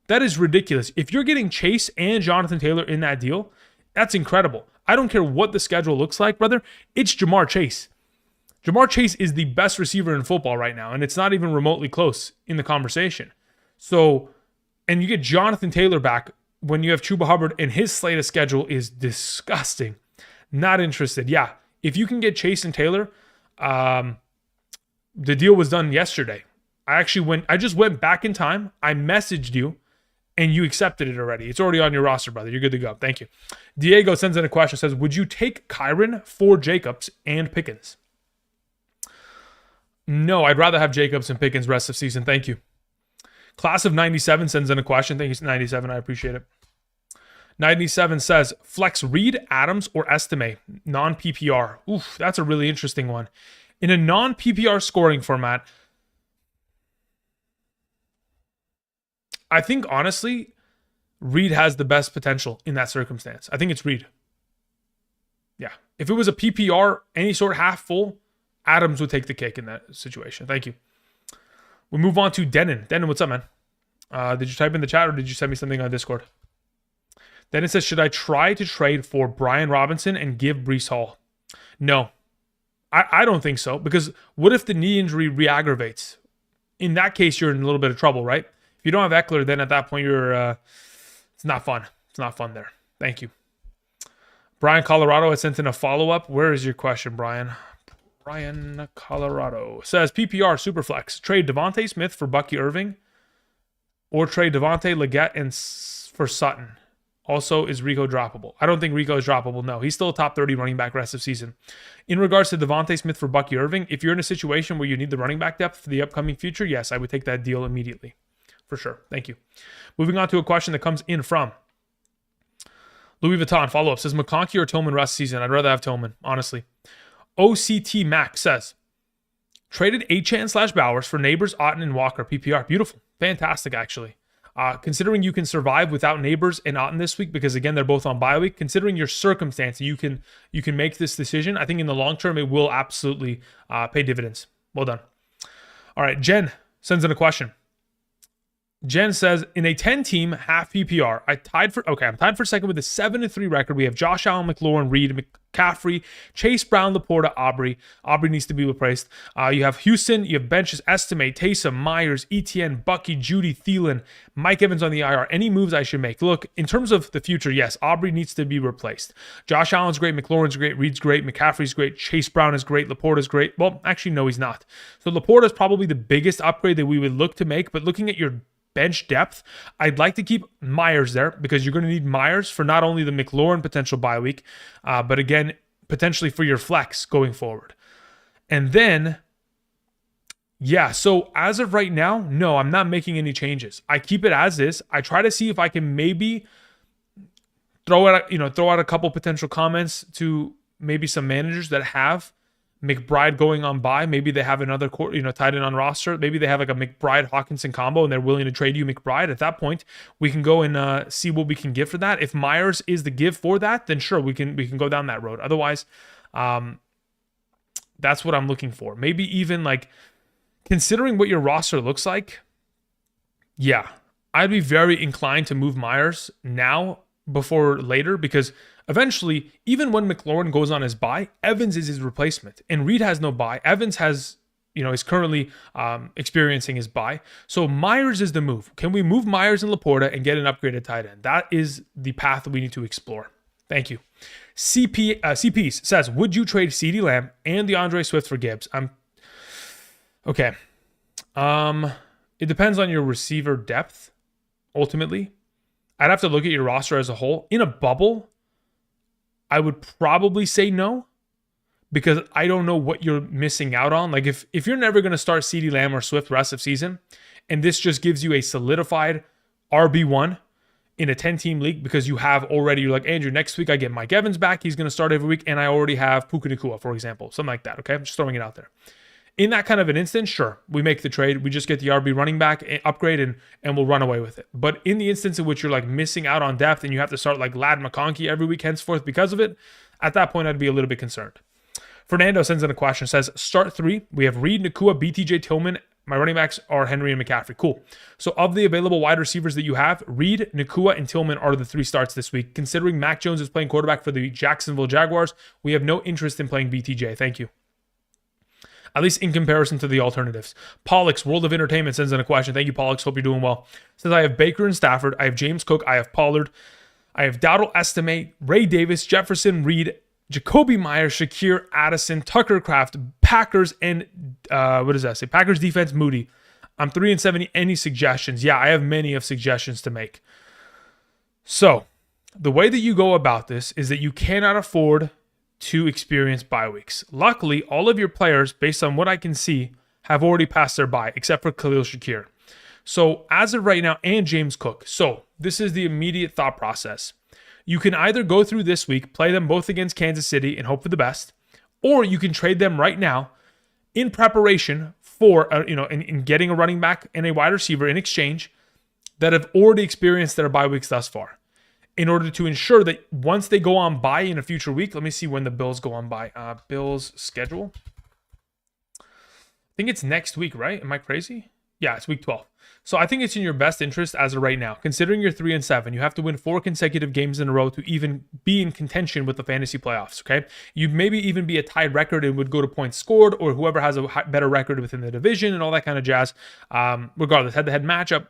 That is ridiculous. If you're getting Chase and Jonathan Taylor in that deal, that's incredible. I don't care what the schedule looks like, brother. It's Jamar Chase. Jamar Chase is the best receiver in football right now, and it's not even remotely close in the conversation. So, and you get Jonathan Taylor back when you have Chuba Hubbard, and his slate of schedule is disgusting. Not interested. Yeah, if you can get Chase and Taylor, the deal was done yesterday. I just went back in time. I messaged you, and you accepted it already. It's already on your roster, brother. You're good to go. Thank you. Diego sends in a question. Says, would you take Kyron for Jacobs and Pickens? No, I'd rather have Jacobs and Pickens rest of season. Thank you. Class of 97 sends in a question. Thank you, 97. I appreciate it. 97 says, flex Reed, Adams, or Estime, non-PPR. Oof, that's a really interesting one. In a non-PPR scoring format, I think, honestly, Reed has the best potential in that circumstance. I think it's Reed. Yeah. If it was a PPR, any sort half full, Adams would take the cake in that situation. Thank you. We move on to Denon. Denon, what's up, man? Did you type in the chat or did you send me something on Discord? Denon says, should I try to trade for Brian Robinson and give Breece Hall? No. I don't think so, because what if the knee injury re-aggravates? In that case, you're in a little bit of trouble, right? If you don't have Eckler, then at that point, it's not fun. It's not fun there. Thank you. Brian Colorado has sent in a follow-up. Where is your question, Brian? Brian Colorado says, PPR Superflex. Trade Devontae Smith for Bucky Irving or trade Devontae Leggett for Sutton. Also, is Rico droppable? I don't think Rico is droppable. No, he's still a top 30 running back rest of season. In regards to Devontae Smith for Bucky Irving, if you're in a situation where you need the running back depth for the upcoming future, yes, I would take that deal immediately. For sure. Thank you. Moving on to a question that comes in from Louis Vuitton. Follow-up. Says McConkey or Tillman rest season? I'd rather have Tillman, honestly. OCT Max says, traded Achane/Bowers for Neighbors, Otten, and Walker. PPR. Beautiful. Fantastic, actually. Considering you can survive without Neighbors and Otten this week, because again, they're both on bye week, considering your circumstance, you can make this decision. I think in the long term, it will absolutely pay dividends. Well done. All right. Jen sends in a question. Jen says, in a 10-team half PPR, I'm tied for second with a 7-3 record. We have Josh Allen, McLaurin, Reed, McCaffrey, Chase Brown, Laporta, Aubrey. Aubrey needs to be replaced. You have Houston, you have benches, Estimate, Taysom, Myers, ETN, Bucky, Judy, Thielen, Mike Evans on the IR. Any moves I should make? Look, in terms of the future, yes, Aubrey needs to be replaced. Josh Allen's great, McLaurin's great, Reed's great, McCaffrey's great, Chase Brown is great, Laporta's great. Well, actually, no, he's not. So Laporta's probably the biggest upgrade that we would look to make, but looking at your bench depth, I'd like to keep Myers there because you're going to need Myers for not only the McLaurin potential bye week, but again, potentially for your flex going forward. And then, yeah, so as of right now, no, I'm not making any changes. I keep it as is. I try to see if I can maybe throw out a couple potential comments to maybe some managers that have McBride going on bye. Maybe they have another tight end on roster. Maybe they have like a McBride Hawkinson combo and they're willing to trade you McBride. At that point, we can go and see what we can give for that. If Myers is the give for that, then sure, we can go down that road. Otherwise, that's what I'm looking for. Maybe even like considering what your roster looks like. Yeah, I'd be very inclined to move Myers now before later, because eventually, even when McLaurin goes on his bye, Evans is his replacement, and Reed has no bye. Evans is currently experiencing his bye. So Myers is the move. Can we move Myers and Laporta and get an upgraded tight end? That is the path that we need to explore. Thank you. CP says, would you trade CeeDee Lamb and DeAndre Swift for Gibbs? Okay. It depends on your receiver depth, ultimately. I'd have to look at your roster as a whole. In a bubble, I would probably say no, because I don't know what you're missing out on. Like if you're never going to start CeeDee Lamb or Swift the rest of season, and this just gives you a solidified RB1 in a 10-team league, because you're like, Andrew, next week I get Mike Evans back. He's going to start every week, and I already have Puka Nacua, for example. Something like that, okay? I'm just throwing it out there. In that kind of an instance, sure, we make the trade. We just get the RB running back upgrade and we'll run away with it. But in the instance in which you're like missing out on depth and you have to start like Ladd McConkey every week henceforth because of it, at that point, I'd be a little bit concerned. Fernando sends in a question, says, start 3. We have Reed, Nacua, BTJ, Tillman. My running backs are Henry and McCaffrey. Cool. So of the available wide receivers that you have, Reed, Nacua, and Tillman are the 3 starts this week. Considering Mac Jones is playing quarterback for the Jacksonville Jaguars, we have no interest in playing BTJ. Thank you. At least in comparison to the alternatives. Pollux, World of Entertainment, sends in a question. Thank you, Pollux. Hope you're doing well. Says, I have Baker and Stafford. I have James Cook. I have Pollard. I have Dowdle, Estimate, Ray Davis, Jefferson, Reed, Jacoby Myers, Shakir, Addison, Tucker Kraft, Packers, and Packers defense, Moody. I'm 3-70. Any suggestions? Yeah, I have many of suggestions to make. So, the way that you go about this is that you cannot afford to experience bye weeks. Luckily, all of your players, based on what I can see, have already passed their bye, except for Khalil Shakir. So as of right now, and James Cook. So this is the immediate thought process. You can either go through this week, play them both against Kansas City and hope for the best, or you can trade them right now in preparation for, in getting a running back and a wide receiver in exchange that have already experienced their bye weeks thus far, in order to ensure that once they go on bye in a future week. Let me see when the Bills go on bye. Bills schedule. I think it's next week, right? Am I crazy? Yeah, it's week 12. So I think it's in your best interest as of right now. Considering you're 3-7, you have to win 4 consecutive games in a row to even be in contention with the fantasy playoffs, okay? You'd maybe even be a tied record and would go to points scored, or whoever has a better record within the division and all that kind of jazz. Regardless, head-to-head matchup.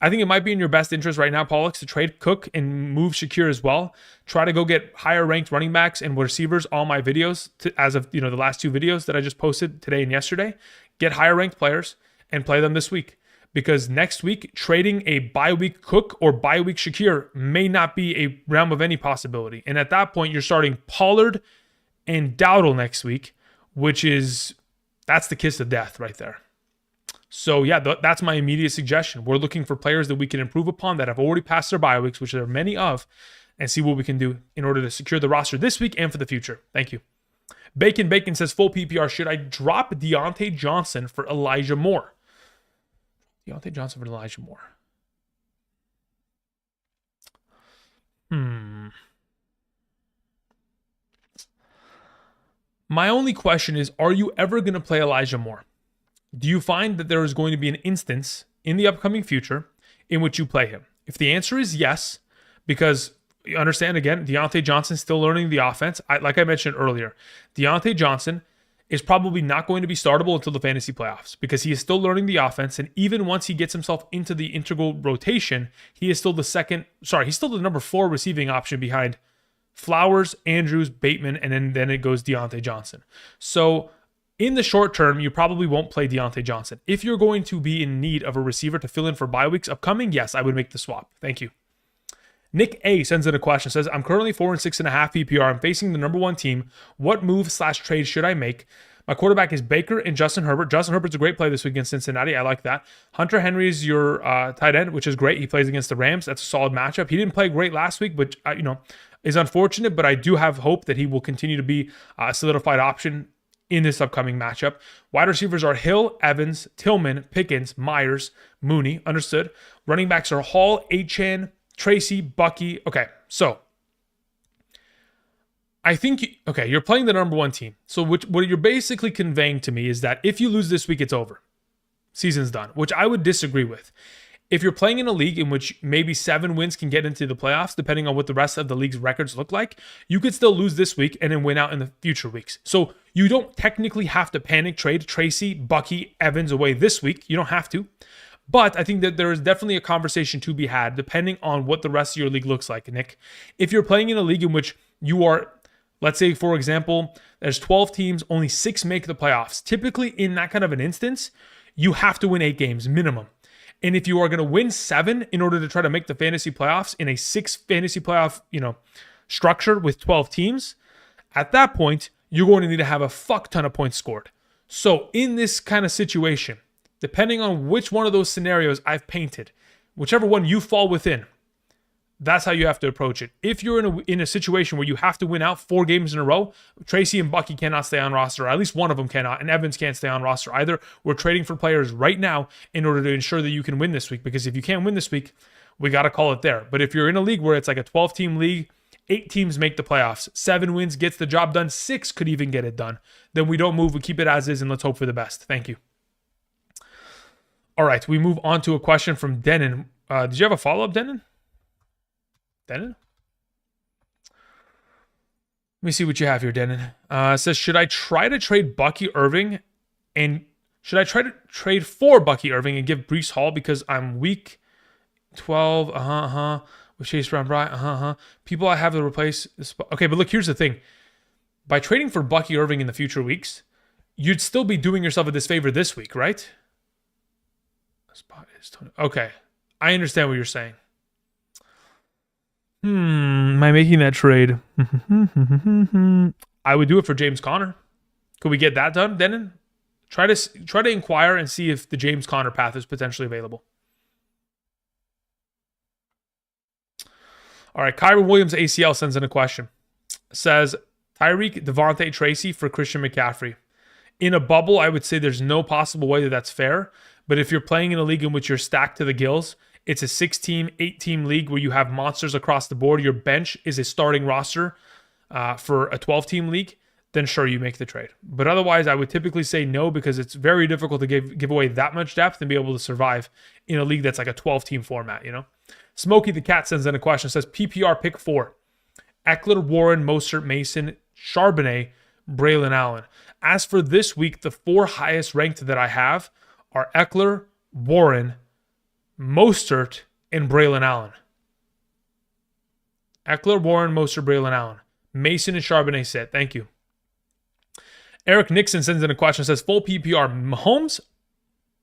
I think it might be in your best interest right now, Pollux, to trade Cook and move Shakir as well. Try to go get higher ranked running backs and receivers. All my videos, as of the last 2 videos that I just posted today and yesterday, get higher ranked players and play them this week. Because next week, trading a bye week Cook or bye week Shakir may not be a realm of any possibility. And at that point, you're starting Pollard and Dowdle next week, that's the kiss of death right there. So yeah, that's my immediate suggestion. We're looking for players that we can improve upon that have already passed their bye weeks, which there are many of, and see what we can do in order to secure the roster this week and for the future. Thank you. Bacon says, full PPR, should I drop Deontay Johnson for Elijah Moore? Deontay Johnson for Elijah Moore. My only question is, are you ever going to play Elijah Moore? Do you find that there is going to be an instance in the upcoming future in which you play him? If the answer is yes, because you understand, again, Deontay Johnson's still learning the offense. Like I mentioned earlier, Deontay Johnson is probably not going to be startable until the fantasy playoffs because he is still learning the offense. And even once he gets himself into the integral rotation, he's still the number 4 receiving option behind Flowers, Andrews, Bateman, and then it goes Deontay Johnson. So in the short term, you probably won't play Deontay Johnson. If you're going to be in need of a receiver to fill in for bye weeks upcoming, yes, I would make the swap. Thank you. Nick A sends in a question, says, I'm currently 4 and 6.5 PPR. I'm facing the number 1 team. What move/trade should I make? My quarterback is Baker and Justin Herbert. Justin Herbert's a great play this week against Cincinnati. I like that. Hunter Henry is your tight end, which is great. He plays against the Rams. That's a solid matchup. He didn't play great last week, but is unfortunate. But I do have hope that he will continue to be a solidified option in this upcoming matchup. Wide receivers are Hill, Evans, Tillman, Pickens, Myers, Mooney. Understood. Running backs are Hall, Achane, Tracy, Bucky. Okay, so I think, you're playing the number one team. So what you're basically conveying to me is that if you lose this week, it's over. Season's done, which I would disagree with. If you're playing in a league in which maybe 7 wins can get into the playoffs, depending on what the rest of the league's records look like, you could still lose this week and then win out in the future weeks. So you don't technically have to panic trade Tracy, Bucky, Evans away this week. You don't have to. But I think that there is definitely a conversation to be had depending on what the rest of your league looks like, Nick. If you're playing in a league in which you are, let's say, for example, there's 12 teams, only 6 make the playoffs. Typically, in that kind of an instance, you have to win 8 games minimum. And if you are going to win 7 in order to try to make the fantasy playoffs in a 6 fantasy playoff, structure with 12 teams, at that point, you're going to need to have a fuck ton of points scored. So in this kind of situation, depending on which one of those scenarios I've painted, whichever one you fall within, that's how you have to approach it. If you're in a situation where you have to win out 4 games in a row, Tracy and Bucky cannot stay on roster, or at least one of them cannot, and Evans can't stay on roster either. We're trading for players right now in order to ensure that you can win this week, because if you can't win this week, we got to call it there. But if you're in a league where it's like a 12-team league, 8 teams make the playoffs, 7 wins gets the job done, 6 could even get it done, then we don't move, we keep it as is, and let's hope for the best. Thank you. All right, we move on to a question from Denon. Did you have a follow-up, Denon? Denon? Let me see what you have here, Denon. It says, should I try to trade Bucky Irving and should I try to trade for Bucky Irving and give Breece Hall because I'm week 12, with Chase Brown, people I have to replace. Okay, but look, here's the thing. By trading for Bucky Irving in the future weeks, you'd still be doing yourself a disfavor this week, right? Spot is 20. Okay, I understand what you're saying. Am I making that trade? I would do it for James Conner. Could we get that done, Denon? Try to inquire and see if the James Conner path is potentially available. All right, Kyron Williams ACL sends in a question. Says, Tyreek, Devontae, Tracy for Christian McCaffrey. In a bubble, I would say there's no possible way that that's fair. But if you're playing in a league in which you're stacked to the gills, it's a 6-team, 8-team league where you have monsters across the board. Your bench is a starting roster for a 12-team league. Then sure, you make the trade. But otherwise, I would typically say no because it's very difficult to give away that much depth and be able to survive in a league that's like a 12-team format, Smokey the Cat sends in a question. Says PPR pick 4. Eckler, Warren, Mostert, Mason, Charbonnet, Braylon Allen. As for this week, the 4 highest ranked that I have are Eckler, Warren, Mostert, and Braylon Allen. Eckler, Warren, Mostert, Braylon Allen. Mason and Charbonnet sit. Thank you. Eric Nixon sends in a question. Says full PPR. Mahomes.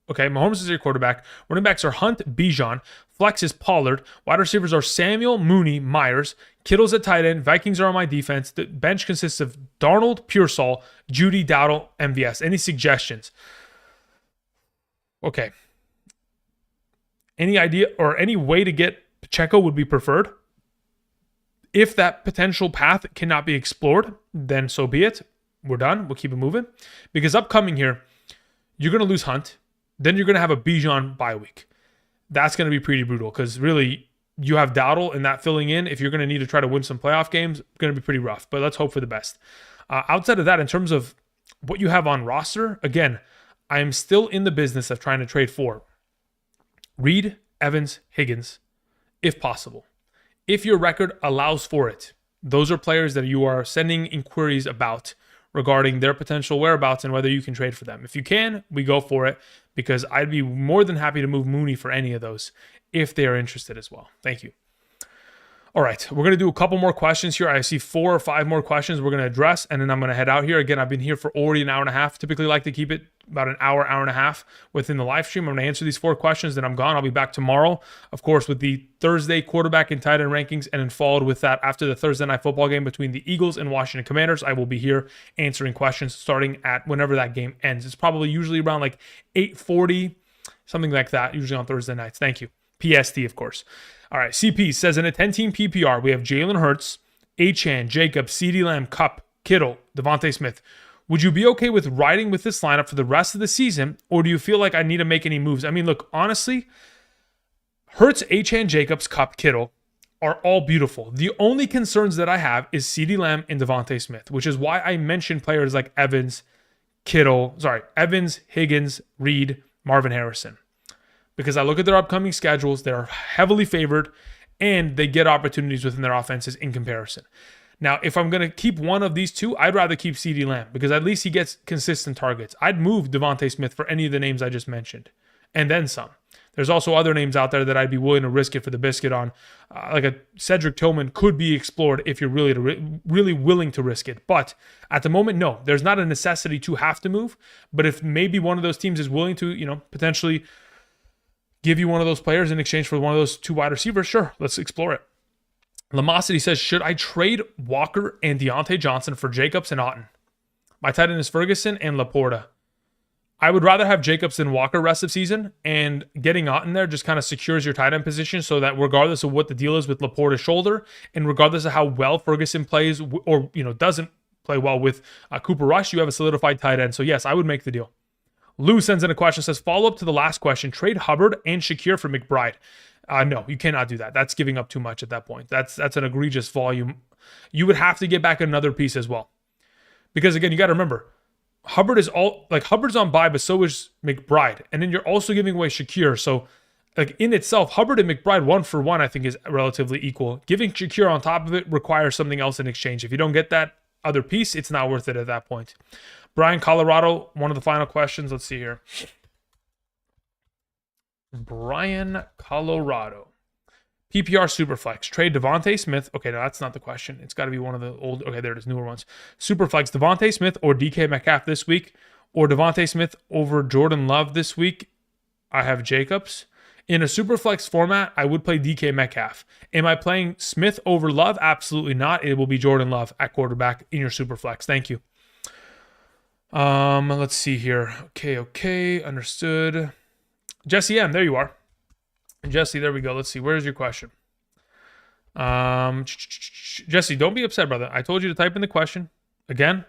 Okay, Mahomes is your quarterback. Running backs are Hunt, Bijan. Flex is Pollard. Wide receivers are Samuel, Mooney, Myers. Kittle's at tight end. Vikings are on my defense. The bench consists of Darnold, Pearsall, Judy, Dowdle, MVS. Any suggestions? Okay. Any idea or any way to get Pacheco would be preferred? If that potential path cannot be explored, then so be it. We're done. We'll keep it moving. Because upcoming here, you're going to lose Hunt. Then you're going to have a Bijan bye week. That's going to be pretty brutal because really you have Dowdle and that filling in. If you're going to need to try to win some playoff games, it's going to be pretty rough. But let's hope for the best. Outside of that, in terms of what you have on roster, again, I am still in the business of trying to trade for Reed, Evans, Higgins, if possible. If your record allows for it, those are players that you are sending inquiries about regarding their potential whereabouts and whether you can trade for them. If you can, we go for it because I'd be more than happy to move Mooney for any of those if they are interested as well. Thank you. All right, we're going to do a couple more questions here. I see 4 or 5 more questions we're going to address, and then I'm going to head out here. Again, I've been here for already an hour and a half. Typically like to keep it about an hour, hour and a half within the live stream. I'm going to answer these 4 questions, then I'm gone. I'll be back tomorrow, of course, with the Thursday quarterback and tight end rankings, and then followed with that after the Thursday night football game between the Eagles and Washington Commanders. I will be here answering questions starting at whenever that game ends. It's probably usually around like 8:40, something like that, usually on Thursday nights. Thank you. PST, of course. All right, CP says in a 10-team PPR, we have Jalen Hurts, Achane, Jacobs, CeeDee Lamb, Kupp, Kittle, Devontae Smith. Would you be okay with riding with this lineup for the rest of the season, or do you feel like I need to make any moves? I mean, look, honestly, Hurts, Achane, Jacobs, Kupp, Kittle are all beautiful. The only concerns that I have is CeeDee Lamb and Devontae Smith, which is why I mentioned players like Evans, Higgins, Reed, Marvin Harrison. Because I look at their upcoming schedules, they're heavily favored, and they get opportunities within their offenses in comparison. Now, if I'm going to keep one of these two, I'd rather keep CeeDee Lamb because at least he gets consistent targets. I'd move Devontae Smith for any of the names I just mentioned, and then some. There's also other names out there that I'd be willing to risk it for the biscuit on. Like a Cedric Tillman could be explored if you're really willing to risk it. But at the moment, no. There's not a necessity to have to move. But if maybe one of those teams is willing to, potentially give you one of those players in exchange for one of those 2 wide receivers, sure, let's explore it. Lamosity says, should I trade Walker and Deontay Johnson for Jacobs and Otton? My tight end is Ferguson and Laporta. I would rather have Jacobs than Walker rest of season, and getting Otton there just kind of secures your tight end position so that regardless of what the deal is with Laporta's shoulder, and regardless of how well Ferguson plays or doesn't play well with Cooper Rush, you have a solidified tight end. So yes, I would make the deal. Lou sends in a question, says, follow up to the last question, trade Hubbard and Shakir for McBride. No, you cannot do that. That's giving up too much at that point. That's an egregious volume. You would have to get back another piece as well. Because again, you got to remember, Hubbard's on bye, but so is McBride. And then you're also giving away Shakir. So in itself, Hubbard and McBride 1-for-1, I think is relatively equal. Giving Shakir on top of it requires something else in exchange. If you don't get that other piece, it's not worth it at that point. Brian, Colorado, one of the final questions. Let's see here. Brian, Colorado. PPR Superflex. Trade Devontae Smith. Okay, no, that's not the question. It's got to be one of the old. Okay, there it is. Newer ones. Superflex. Devontae Smith or DK Metcalf this week, or Devontae Smith over Jordan Love this week. I have Jacobs. In a Superflex format, I would play DK Metcalf. Am I playing Smith over Love? Absolutely not. It will be Jordan Love at quarterback in your Superflex. Thank you. Let's see here. Okay. Understood. Jesse M, there you are. Jesse, there we go. Let's see. Where's your question? Jesse, don't be upset, brother. I told you to type in the question. Again,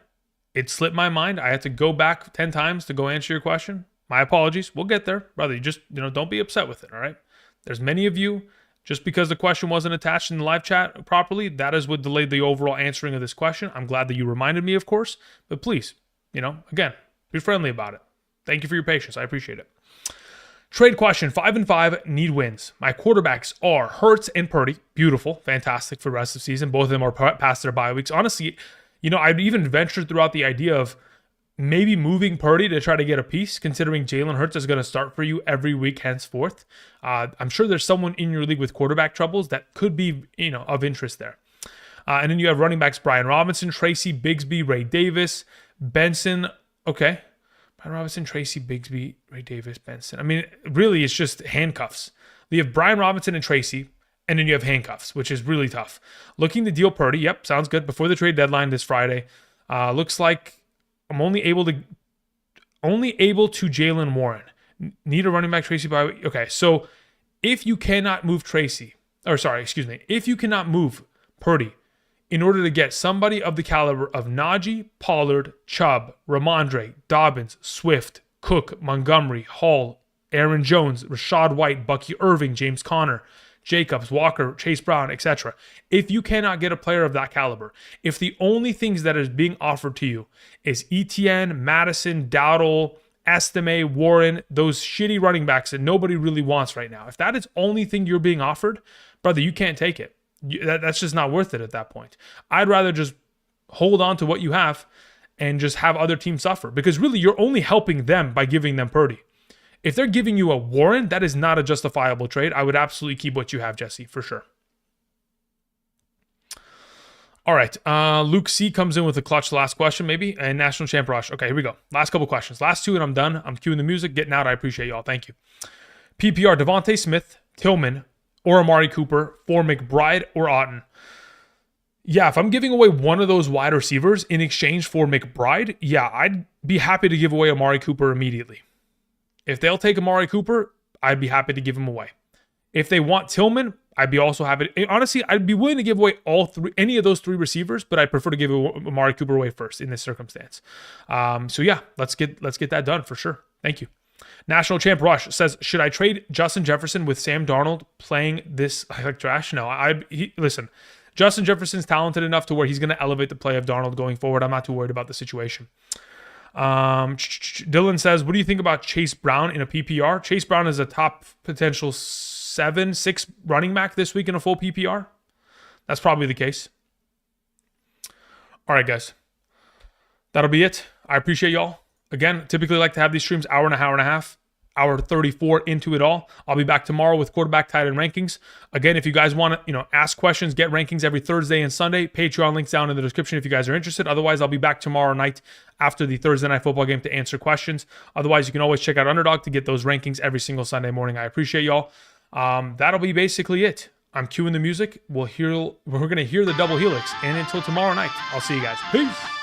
it slipped my mind. I had to go back 10 times to go answer your question. My apologies. We'll get there. Brother, you just, don't be upset with it, all right? There's many of you. Just because the question wasn't attached in the live chat properly, that is what delayed the overall answering of this question. I'm glad that you reminded me, of course. But please, again, be friendly about it. Thank you for your patience. I appreciate it. Trade question, 5-5, need wins. My quarterbacks are Hurts and Purdy. Beautiful, fantastic for the rest of the season. Both of them are past their bye weeks. Honestly, I'd even ventured throughout the idea of maybe moving Purdy to try to get a piece, considering Jalen Hurts is going to start for you every week henceforth. I'm sure there's someone in your league with quarterback troubles that could be, of interest there. And then you have running backs Brian Robinson, Tracy Bigsby, Ray Davis, Benson. Okay. Brian Robinson, Tracy Bigsby, Ray Davis, Benson. I mean, really, it's just handcuffs. You have Brian Robinson and Tracy, and then you have handcuffs, which is really tough. Looking to deal Purdy. Yep, sounds good. Before the trade deadline this Friday. Looks like I'm only able to Jalen Warren. Need a running back Tracy by. Okay, so if you cannot move if you cannot move Purdy in order to get somebody of the caliber of Najee, Pollard, Chubb, Ramondre, Dobbins, Swift, Cook, Montgomery, Hall, Aaron Jones, Rashad White, Bucky Irving, James Conner, Jacobs, Walker, Chase Brown, etc. If you cannot get a player of that caliber, if the only things that is being offered to you is Etienne, Madison, Dowdle, Estime, Warren, those shitty running backs that nobody really wants right now, if that is only thing you're being offered, brother, you can't take it. That's just not worth it at that point. I'd rather just hold on to what you have and just have other teams suffer, because really you're only helping them by giving them Purdy. If they're giving you a Warren, that is not a justifiable trade. I would absolutely keep what you have, Jesse, for sure. All right. Luke C comes in with a clutch last question, maybe. And National Champ Rush. Okay, here we go. Last couple questions. Last two, and I'm done. I'm cueing the music, getting out. I appreciate y'all. Thank you. PPR, Devontae Smith, Tillman, or Amari Cooper for McBride or Otten. Yeah, if I'm giving away one of those wide receivers in exchange for McBride, yeah, I'd be happy to give away Amari Cooper immediately. If they'll take Amari Cooper, I'd be happy to give him away. If they want Tillman, I'd be also happy. Honestly, I'd be willing to give away any of those three receivers, but I prefer to give Amari Cooper away first in this circumstance. So yeah, let's get that done for sure. Thank you. National Champ Rush says, should I trade Justin Jefferson with Sam Darnold playing this like trash? No, listen. Justin Jefferson's talented enough to where he's going to elevate the play of Darnold going forward. I'm not too worried about the situation. Dylan says, what do you think about Chase Brown in a PPR? Chase Brown is a top potential 7-6 running back this week in a full PPR. That's probably the case. All right, guys. That'll be it. I appreciate y'all. Again, typically like to have these streams hour and a half. Hour 34 into it all. I'll be back tomorrow with quarterback tight end rankings. Again, if you guys want to, ask questions, get rankings every Thursday and Sunday. Patreon links down in the description if you guys are interested. Otherwise, I'll be back tomorrow night after the Thursday night football game to answer questions. Otherwise, you can always check out Underdog to get those rankings every single Sunday morning. I appreciate y'all. That'll be basically it. I'm cueing the music. We're gonna hear the double helix. And until tomorrow night, I'll see you guys. Peace.